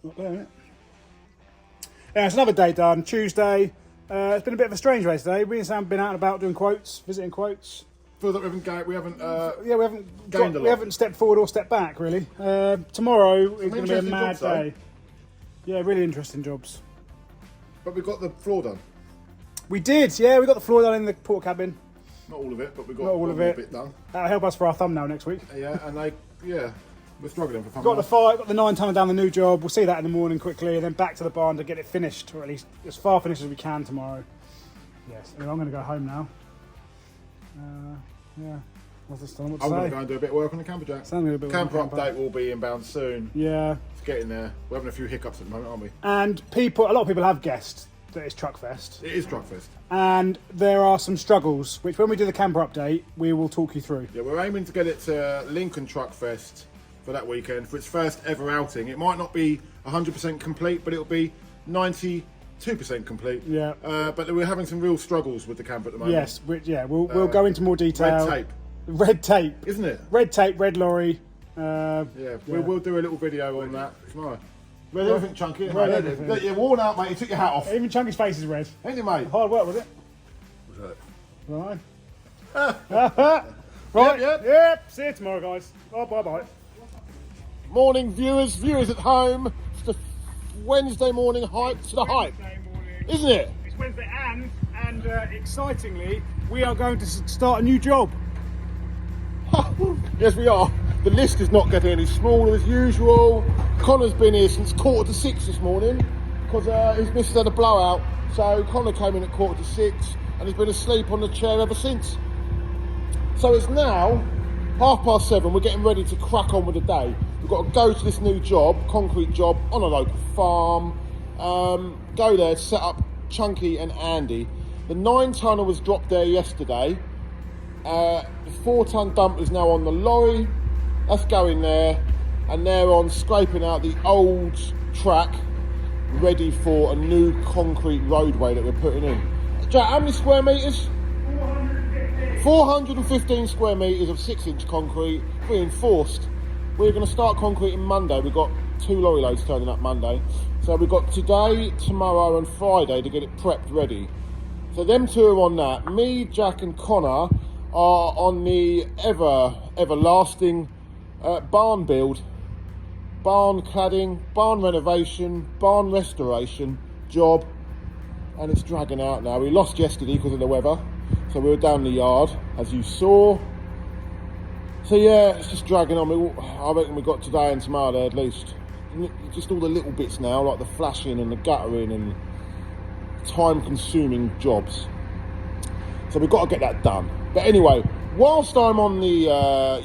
S1: Not there, innit? Yeah, it's another day done. Tuesday. It's been a bit of a strange day today. We and Sam have been out and about doing quotes, visiting quotes.
S2: Feel that we haven't
S1: We haven't stepped forward or stepped back really. Tomorrow is going to be a mad day. Yeah, really interesting jobs.
S2: But we got the floor done.
S1: We did, yeah. We got the floor done in the port cabin.
S2: Not all of it, but we got
S1: Not all of it.
S2: A bit done.
S1: That'll help us for our thumbnail next week.
S2: Yeah, and we're struggling for fun.
S1: Got the 9-tonner down the new job. We'll see that in the morning quickly, and then back to the barn to get it finished, or at least as far finished as we can tomorrow. Yes, and I'm going to go home now. Yeah. What's this time?
S2: I'm going to go and do a bit of work on the camper jack. Camper update will be inbound soon.
S1: Yeah.
S2: It's getting there. We're having a few hiccups at the moment, aren't we?
S1: And a lot of people have guessed that it's Truckfest.
S2: It is Truckfest.
S1: And there are some struggles, which when we do the camper update, we will talk you through.
S2: Yeah, we're aiming to get it to Lincoln Truckfest for that weekend, for its first ever outing. It might not be 100% complete, but it'll be 92% complete.
S1: Yeah.
S2: But we're having some real struggles with the camper at the moment.
S1: Yes, we'll go into more detail. Red tape.
S2: Isn't it?
S1: Red tape, red lorry.
S2: We'll do a little video on that tomorrow. Red everything, Chunky.
S1: Red everything.
S2: Look, you're worn out, mate. You took your hat off.
S1: Even Chunky's face is red.
S2: Ain't it, mate?
S1: Hard work, was it?
S2: Was
S1: Right. Right.
S2: Yep.
S1: See you tomorrow, guys. Oh, bye.
S2: Morning, viewers at home. It's the Wednesday morning hike to the hype, isn't it?
S1: It's Wednesday, and excitingly, we are going to start a new job.
S2: Yes, we are. The list is not getting any smaller as usual. Connor's been here since 5:45 this morning because his missus had a blowout. So Connor came in at 5:45 and he's been asleep on the chair ever since. So it's now 7:30. We're getting ready to crack on with the day. We've got to go to this new job, concrete job on a local farm. Go there, set up Chunky and Andy. The 9-tonner was dropped there yesterday. The 4-ton dump is now on the lorry. That's going there, and they're on scraping out the old track, ready for a new concrete roadway that we're putting in. Jack, how many square metres? 415 square metres of 6-inch concrete, reinforced. We're going to start concreting Monday. We've got 2 lorry loads turning up Monday. So we've got today, tomorrow and Friday to get it prepped ready. So them two are on that. Me, Jack and Connor are on the everlasting barn build, barn cladding, barn renovation, barn restoration job, and it's dragging out now. We lost yesterday because of the weather, so we were down the yard as you saw. So yeah, it's just dragging on. I reckon we got today and tomorrow there at least. Just all the little bits now, like the flashing and the guttering and time-consuming jobs. So we've got to get that done. But anyway, whilst I'm on the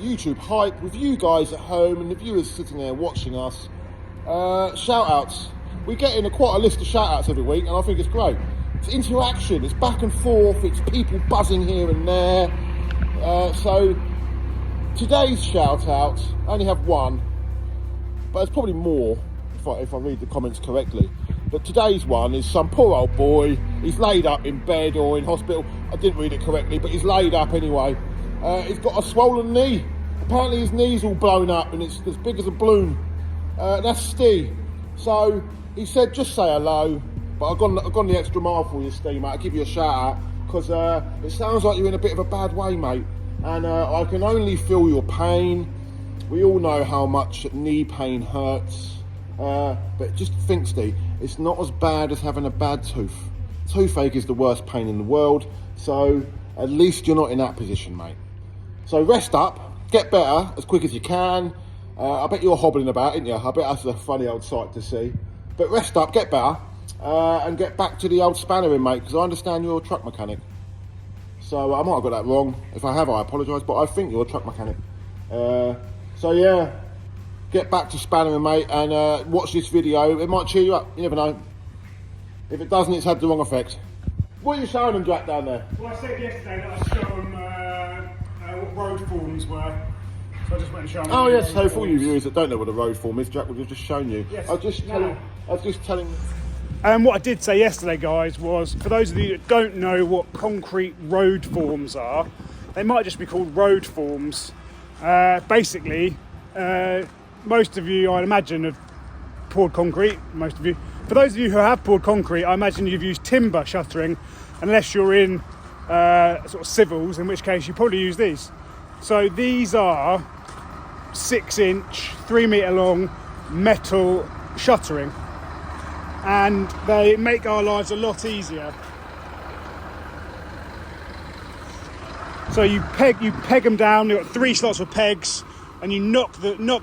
S2: YouTube hype with you guys at home and the viewers sitting there watching us, shout-outs. We get in quite a list of shout-outs every week, and I think it's great. It's interaction, it's back and forth, it's people buzzing here and there. So today's shout-out, I only have one, but there's probably more if I read the comments correctly. But today's one is some poor old boy. He's laid up in bed or in hospital. I didn't read it correctly, but he's laid up anyway. He's got a swollen knee. Apparently his knee's all blown up and it's as big as a balloon. That's Steve. So he said, just say hello. But I've gone the extra mile for you, Steve, mate. I'll give you a shout out because it sounds like you're in a bit of a bad way, mate. And I can only feel your pain. We all know how much knee pain hurts. But just think, Steve, it's not as bad as having a bad tooth. Toothache is the worst pain in the world, so at least you're not in that position, mate. So rest up, get better as quick as you can. I bet you're hobbling about, ain't you? I bet that's a funny old sight to see. But rest up, get better, and get back to the old spannering, mate, because I understand you're a truck mechanic. So I might have got that wrong. If I have, I apologise, but I think you're a truck mechanic. So yeah. Get back to spannering, mate, and watch this video. It might cheer you up. You never know. If it doesn't, it's had the wrong effect. What are you showing them, Jack, down there?
S1: Well, I said yesterday that I'd show them what road forms were. So I just went and showed
S2: Oh yes, so for all you viewers that don't know what a road form is, Jack would have just shown you.
S1: Yes.
S2: I was just telling.
S1: What I did say yesterday, guys, was for those of you that don't know what concrete road forms are, they might just be called road forms. Basically, most of you, I'd imagine, have poured concrete. Most of you. For those of you who have poured concrete, I imagine you've used timber shuttering, unless you're in sort of civils, in which case you probably use these. So these are 6-inch, 3-metre long metal shuttering, and they make our lives a lot easier. So you peg them down. You've got 3 slots of pegs, and you knock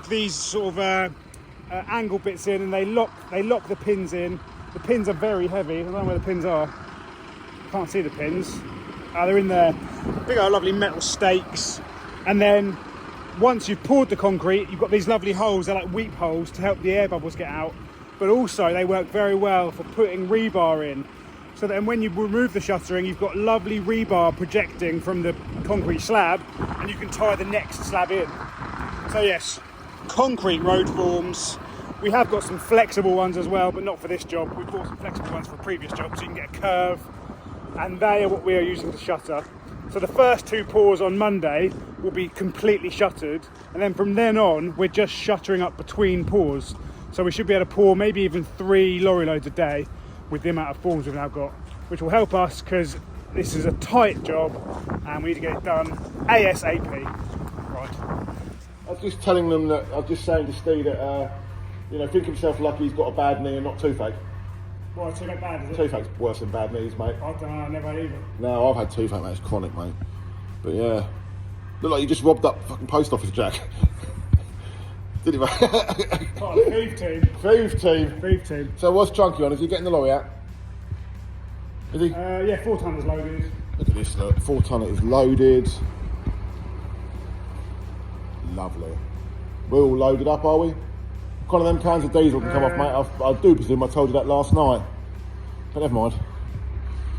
S1: these sort of angle bits in, and they lock the pins in. The pins are very heavy. I don't know where the pins are. Can't see the pins. They're in there. Big old lovely metal stakes. And then once you've poured the concrete, you've got these lovely holes. They're like weep holes to help the air bubbles get out. But also they work very well for putting rebar in. So that when you remove the shuttering, you've got lovely rebar projecting from the concrete slab, and you can tie the next slab in. So yes, concrete road forms. We have got some flexible ones as well, but not for this job. We bought some flexible ones for a previous job, so you can get a curve, and they are what we are using to shutter. So the first 2 pours on Monday will be completely shuttered, and then from then on, we're just shuttering up between pours. So we should be able to pour maybe even 3 lorry loads a day with the amount of forms we've now got, which will help us because this is a tight job and we need to get it done ASAP. Right.
S2: I was just telling them that I was just saying to Steve that think of himself lucky he's got a bad knee and not toothache.
S1: Well, it's not bad, is it?
S2: Toothache's worse than bad knees, mate.
S1: I don't know, I never had either.
S2: No, I've had toothache, mate. It's chronic, mate. But yeah, look like you just robbed up fucking post office, Jack. Did he, mate?
S1: Thief team.
S2: So what's Chunky on? Is he getting the lorry out? Is he?
S1: Yeah, 4 tonners loaded.
S2: Look at this, look. 4 tonner is loaded. Lovely. We're all loaded up, are we? One of them cans of diesel can come off, mate. I do presume I told you that last night. But never mind.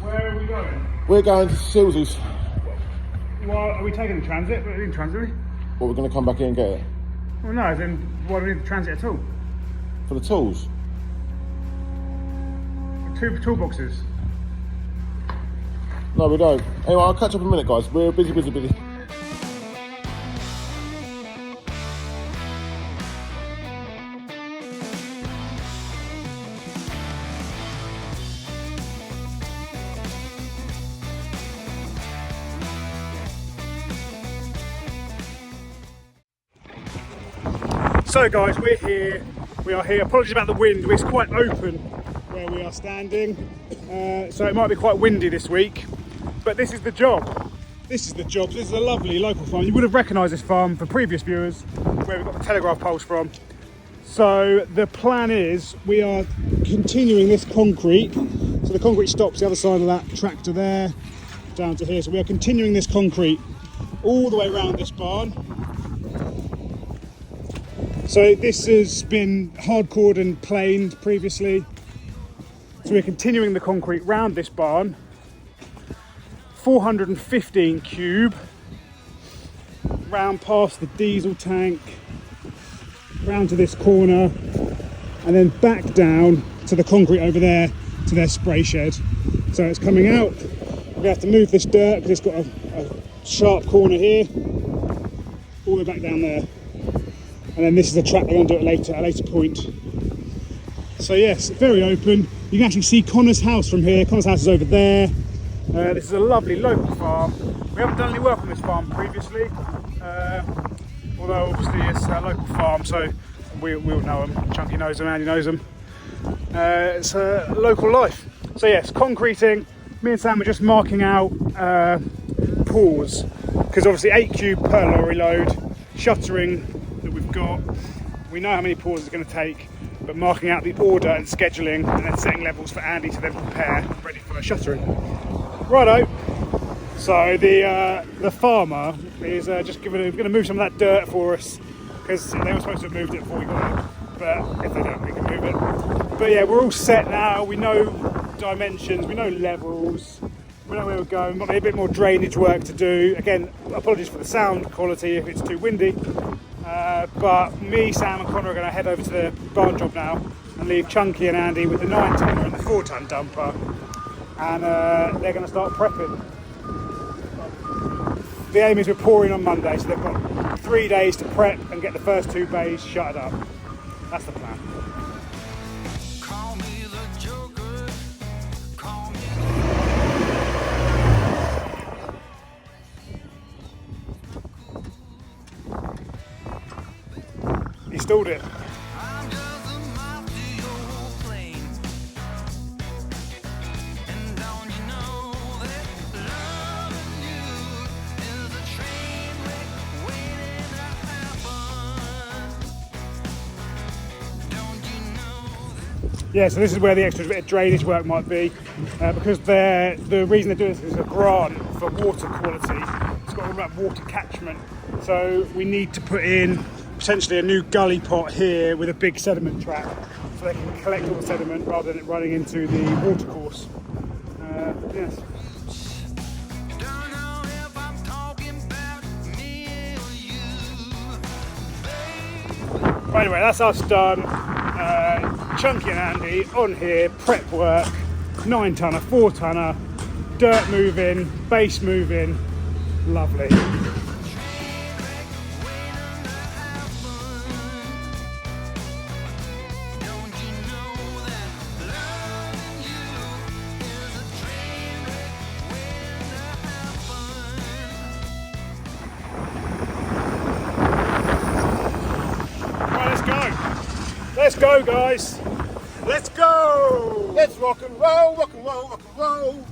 S1: Where are we going?
S2: We're going to Silsey's.
S1: Well, are we taking the transit? We're in transit, are we?
S2: Well, we're going to come back here and get it.
S1: Well, no, then why do we need the transit at all?
S2: For the tools.
S1: 2 toolboxes.
S2: No, we don't. Anyway, I'll catch up in a minute, guys. We're busy.
S1: So guys, we are here. Apologies about the wind, it's quite open where we are standing. So it might be quite windy this week, but this is the job. This is a lovely local farm. You would have recognised this farm for previous viewers, where we got the telegraph poles from. So the plan is we are continuing this concrete. So the concrete stops the other side of that tractor there, down to here. So we are continuing this concrete all the way around this barn. So this has been hardcored and planed previously. So we're continuing the concrete round this barn. 415 cube, round past the diesel tank, round to this corner, and then back down to the concrete over there to their spray shed. So it's coming out. We're gonna have to move this dirt because it's got a sharp corner here, all the way back down there. And then this is the track they're going to do at a later point. So yes, very open. You can actually see Connor's house from here. Connor's house is over there. This is a lovely local farm. We haven't done any work on this farm previously, although obviously it's a local farm, so we all know them. Chunky knows them, Andy knows them. It's a local life. So yes, concreting. Me and Sam are just marking out pours, because obviously 8 cube per lorry load, shuttering that we've got. We know how many pours it's going to take, but marking out the order and scheduling, and then setting levels for Andy to then prepare ready for shuttering. Righto. So the farmer is just going to move some of that dirt for us, because they were supposed to have moved it before we got it, but if they don't, we can move it. But yeah, we're all set now. We know dimensions, we know levels. we know where we're going. Might be a bit more drainage work to do. Again, apologies for the sound quality if it's too windy. But me, Sam and Connor are going to head over to the barn job now and leave Chunky and Andy with the 9-tonner and the 4-ton dumper. And they're going to start prepping. The aim is we're pouring on Monday, so they've got 3 days to prep and get the first 2 bays shuttered up. That's the plan.
S4: Call me the Joker. Call me.
S1: He stalled it.
S4: I'm just a moth to your flame. And don't you know that loving you is a train wreck waiting to happen? Don't you know that?
S1: Yeah, so this is where the extra bit of drainage work might be, because the reason they're doing this is a grant for water quality. It's got all about water catchment, so we need to put in potentially a new gully pot here with a big sediment trap, so they can collect all the sediment rather than it running into the watercourse. Yes.
S4: Don't know if I'm talking about me or you, babe.
S1: But anyway, that's us done. Chunky and Andy on here, prep work, 9-tonner, 4-tonner, dirt moving, base moving, lovely. Let's go, guys. Let's go.
S2: Let's rock and roll, rock and roll, rock and roll.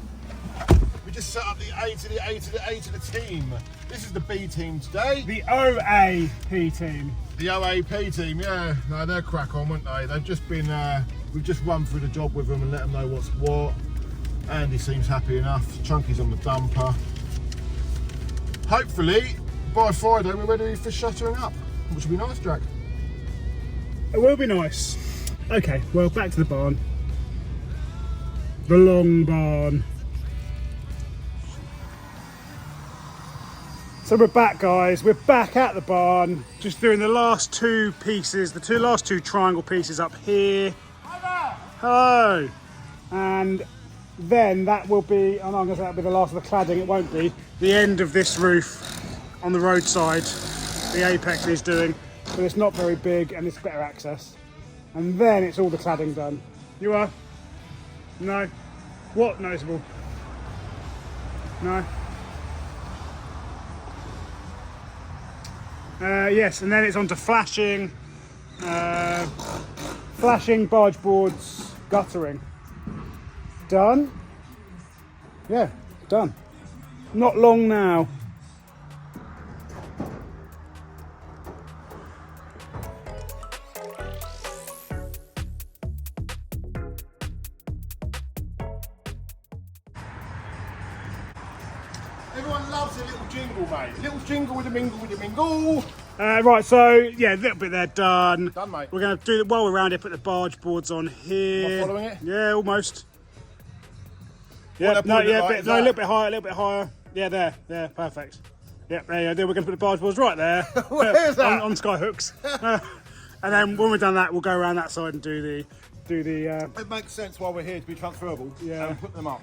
S2: We just set up the A to the A to the A to the team. This is the B team today.
S1: The OAP team.
S2: The OAP team, yeah. No, they're crack on, weren't they? They've just been, we've just run through the job with them and let them know what's what. Andy seems happy enough. Chunky's on the dumper. Hopefully, by Friday, we're ready for shuttering up, which will be nice, Jack.
S1: It will be nice. Okay, well, back to the barn. The long barn. So we're back, guys. We're back at the barn, just doing the last 2 pieces, the last two triangle pieces up here. Hello. And then that will be, oh no, I'm going to say that'll be the last of the cladding. It won't be. The end of this roof on the roadside, the apex is doing. But it's not very big and it's better access. And then it's all the cladding done. You are? No? What noticeable? No? Yes, and then it's on to flashing, barge boards, guttering. Done? Yeah, done. Not long now.
S2: Everyone loves a little jingle, mate. Little jingle with a mingle with a mingle.
S1: Right, so yeah, a little bit there done.
S2: Done, mate.
S1: We're going to do, while we're around here, put the barge boards on here.
S2: Am I following it?
S1: Yeah, almost. Yeah,
S2: What
S1: no,
S2: I put it
S1: yeah,
S2: like,
S1: bit,
S2: is
S1: no, a
S2: that?
S1: little bit higher, a little bit higher. Yeah, there, perfect. Yep, there you go. Then we're going to put the barge boards right there.
S2: Where's that?
S1: On sky hooks. And then when we've done that, we'll go around that side and do the
S2: It makes sense while we're here to be transferable.
S1: Yeah.
S2: And put them up.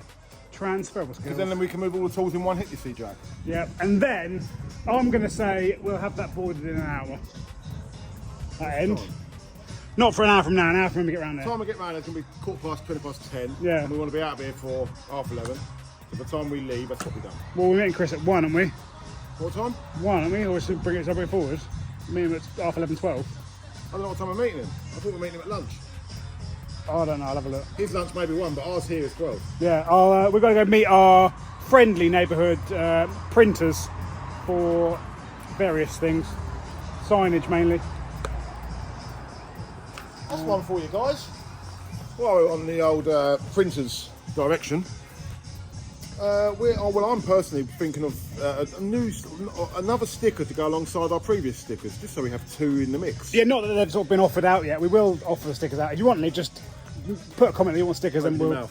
S1: transferable skills.
S2: Because then we can move all the tools in one hit, you see, Jack.
S1: Yep, and then I'm going to say we'll have that boarded in an hour. That end.
S2: Time.
S1: Not for an hour from now, an hour from when we get around there.
S2: By the time we get round, it's going to be 10:15.
S1: Yeah.
S2: And we want to be out of here for 11:30. So by the time we leave, that's what we've done.
S1: Well, we're meeting Chris at 1, aren't we?
S2: What time?
S1: 1, aren't we? Or should we bring it somewhere forward? Meet him at 11:30.
S2: I don't know what time we're meeting him. I thought we were meeting him at lunch.
S1: Oh, I don't know, I'll have a look.
S2: His lunch may be 1, but ours here is 12.
S1: Yeah, we've got to go meet our friendly neighbourhood printers for various things. Signage mainly.
S2: That's one for you guys. While we're on the old printers direction, I'm personally thinking of another sticker to go alongside our previous stickers, just so we have 2 in the mix.
S1: Yeah, not that they've sort of been offered out yet. We will offer the stickers out. If you want any, just put a comment that you want stickers, and we'll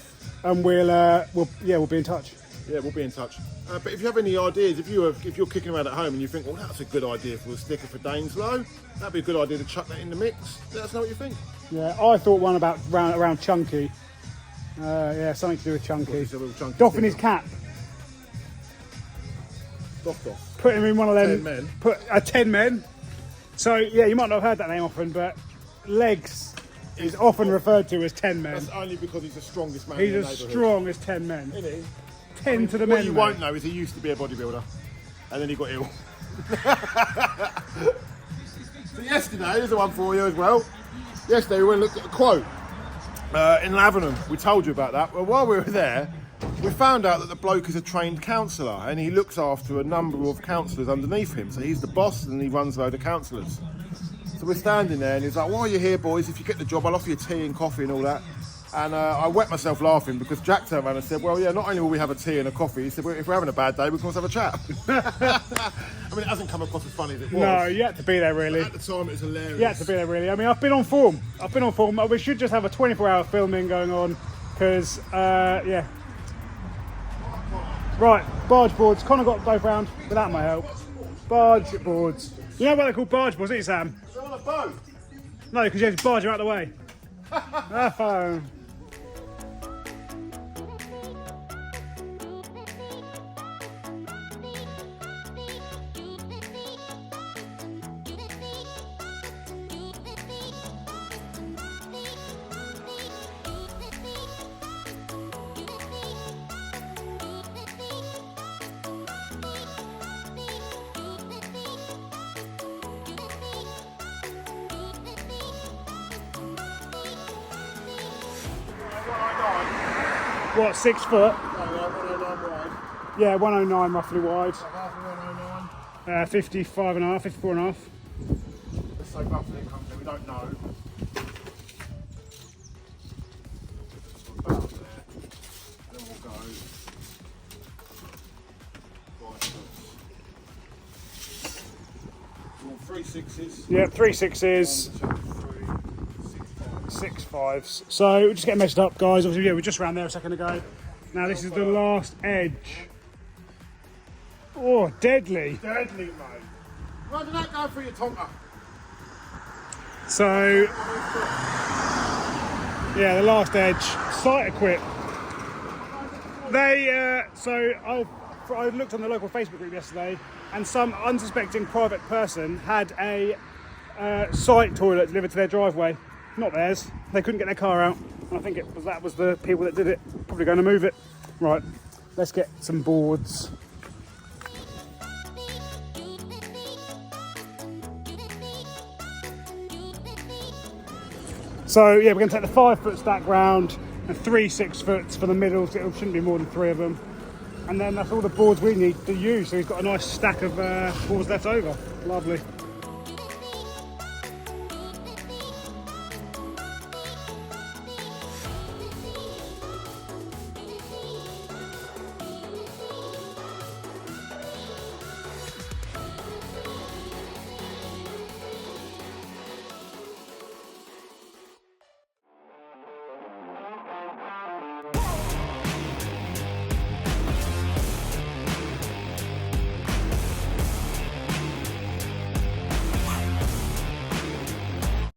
S1: be in touch.
S2: Yeah, we'll be in touch. But if you have any ideas, if you're kicking around at home and you think, well, that's a good idea for a sticker for Daines-Lowe, that'd be a good idea to chuck that in the mix. Let us know what you think.
S1: Yeah, I thought one about around Chunky. Yeah, something to do with Chunky.
S2: He's a little chunky
S1: Doffing his
S2: sticker.
S1: cap.
S2: Doff.
S1: Put him in one of them.
S2: 10 men.
S1: Put 10 men. So yeah, you might not have heard that name often, but Legs is often referred to as 10 men.
S2: That's only because he's the strongest man
S1: He's
S2: in the
S1: as
S2: neighbourhood.
S1: strong as 10 men.
S2: Isn't he?
S1: 10 to the
S2: What
S1: men.
S2: you
S1: mate.
S2: won't know is he used to be a bodybuilder, and then he got ill. So yesterday, here's the one for you as well. Yesterday we went and looked at a quote in Lavenham. We told you about that. Well, while we were there, we found out that the bloke is a trained counsellor, and he looks after a number of counsellors underneath him. So he's the boss, and he runs a load of counsellors. So we're standing there, and he's like, "Why are you here, boys? If you get the job, I'll offer you tea and coffee and all that." And I wet myself laughing because Jack turned around and said, "Well, yeah, not only will we have a tea and a coffee," he said, "well, if we're having a bad day, we can also have a chat." I mean, it hasn't come across as funny as it was.
S1: No, you had to be there really.
S2: At the time, it was hilarious.
S1: You had to be there really. I mean, I've been on form. We should just have a 24-hour filming going on because, yeah. Right, barge boards. Connor got both round without my help. Barge boards. You know why they're called barge boards, don't you, Sam?
S2: They're on a boat.
S1: No, because you have to barge them out of the way. Oh. What, 6 foot? Yeah, 109 roughly wide. 55 and a half, 54 and a half.
S2: Let's say roughly it comes in, we don't know. About there. Then we'll go. 5 foot. You want 3 6s?
S1: Yeah, 3 6s. 6 5s. So we'll just get messed up, guys. Obviously, yeah, we're just around there a second ago. Now this is the last edge. Oh, deadly.
S2: Deadly, mate. Why did that go through your tonka?
S1: So, yeah, the last edge. Sight equip. They, I looked on the local Facebook group yesterday, and some unsuspecting private person had a site toilet delivered to their driveway. Not theirs. They couldn't get their car out. And I think that was the people that did it. Probably going to move it. Right, let's get some boards. So yeah, we're going to take the 5 foot stack round and 3 6 foots for the middle. So it shouldn't be more than 3 of them. And then that's all the boards we need to use. So we've got a nice stack of boards left over. Lovely.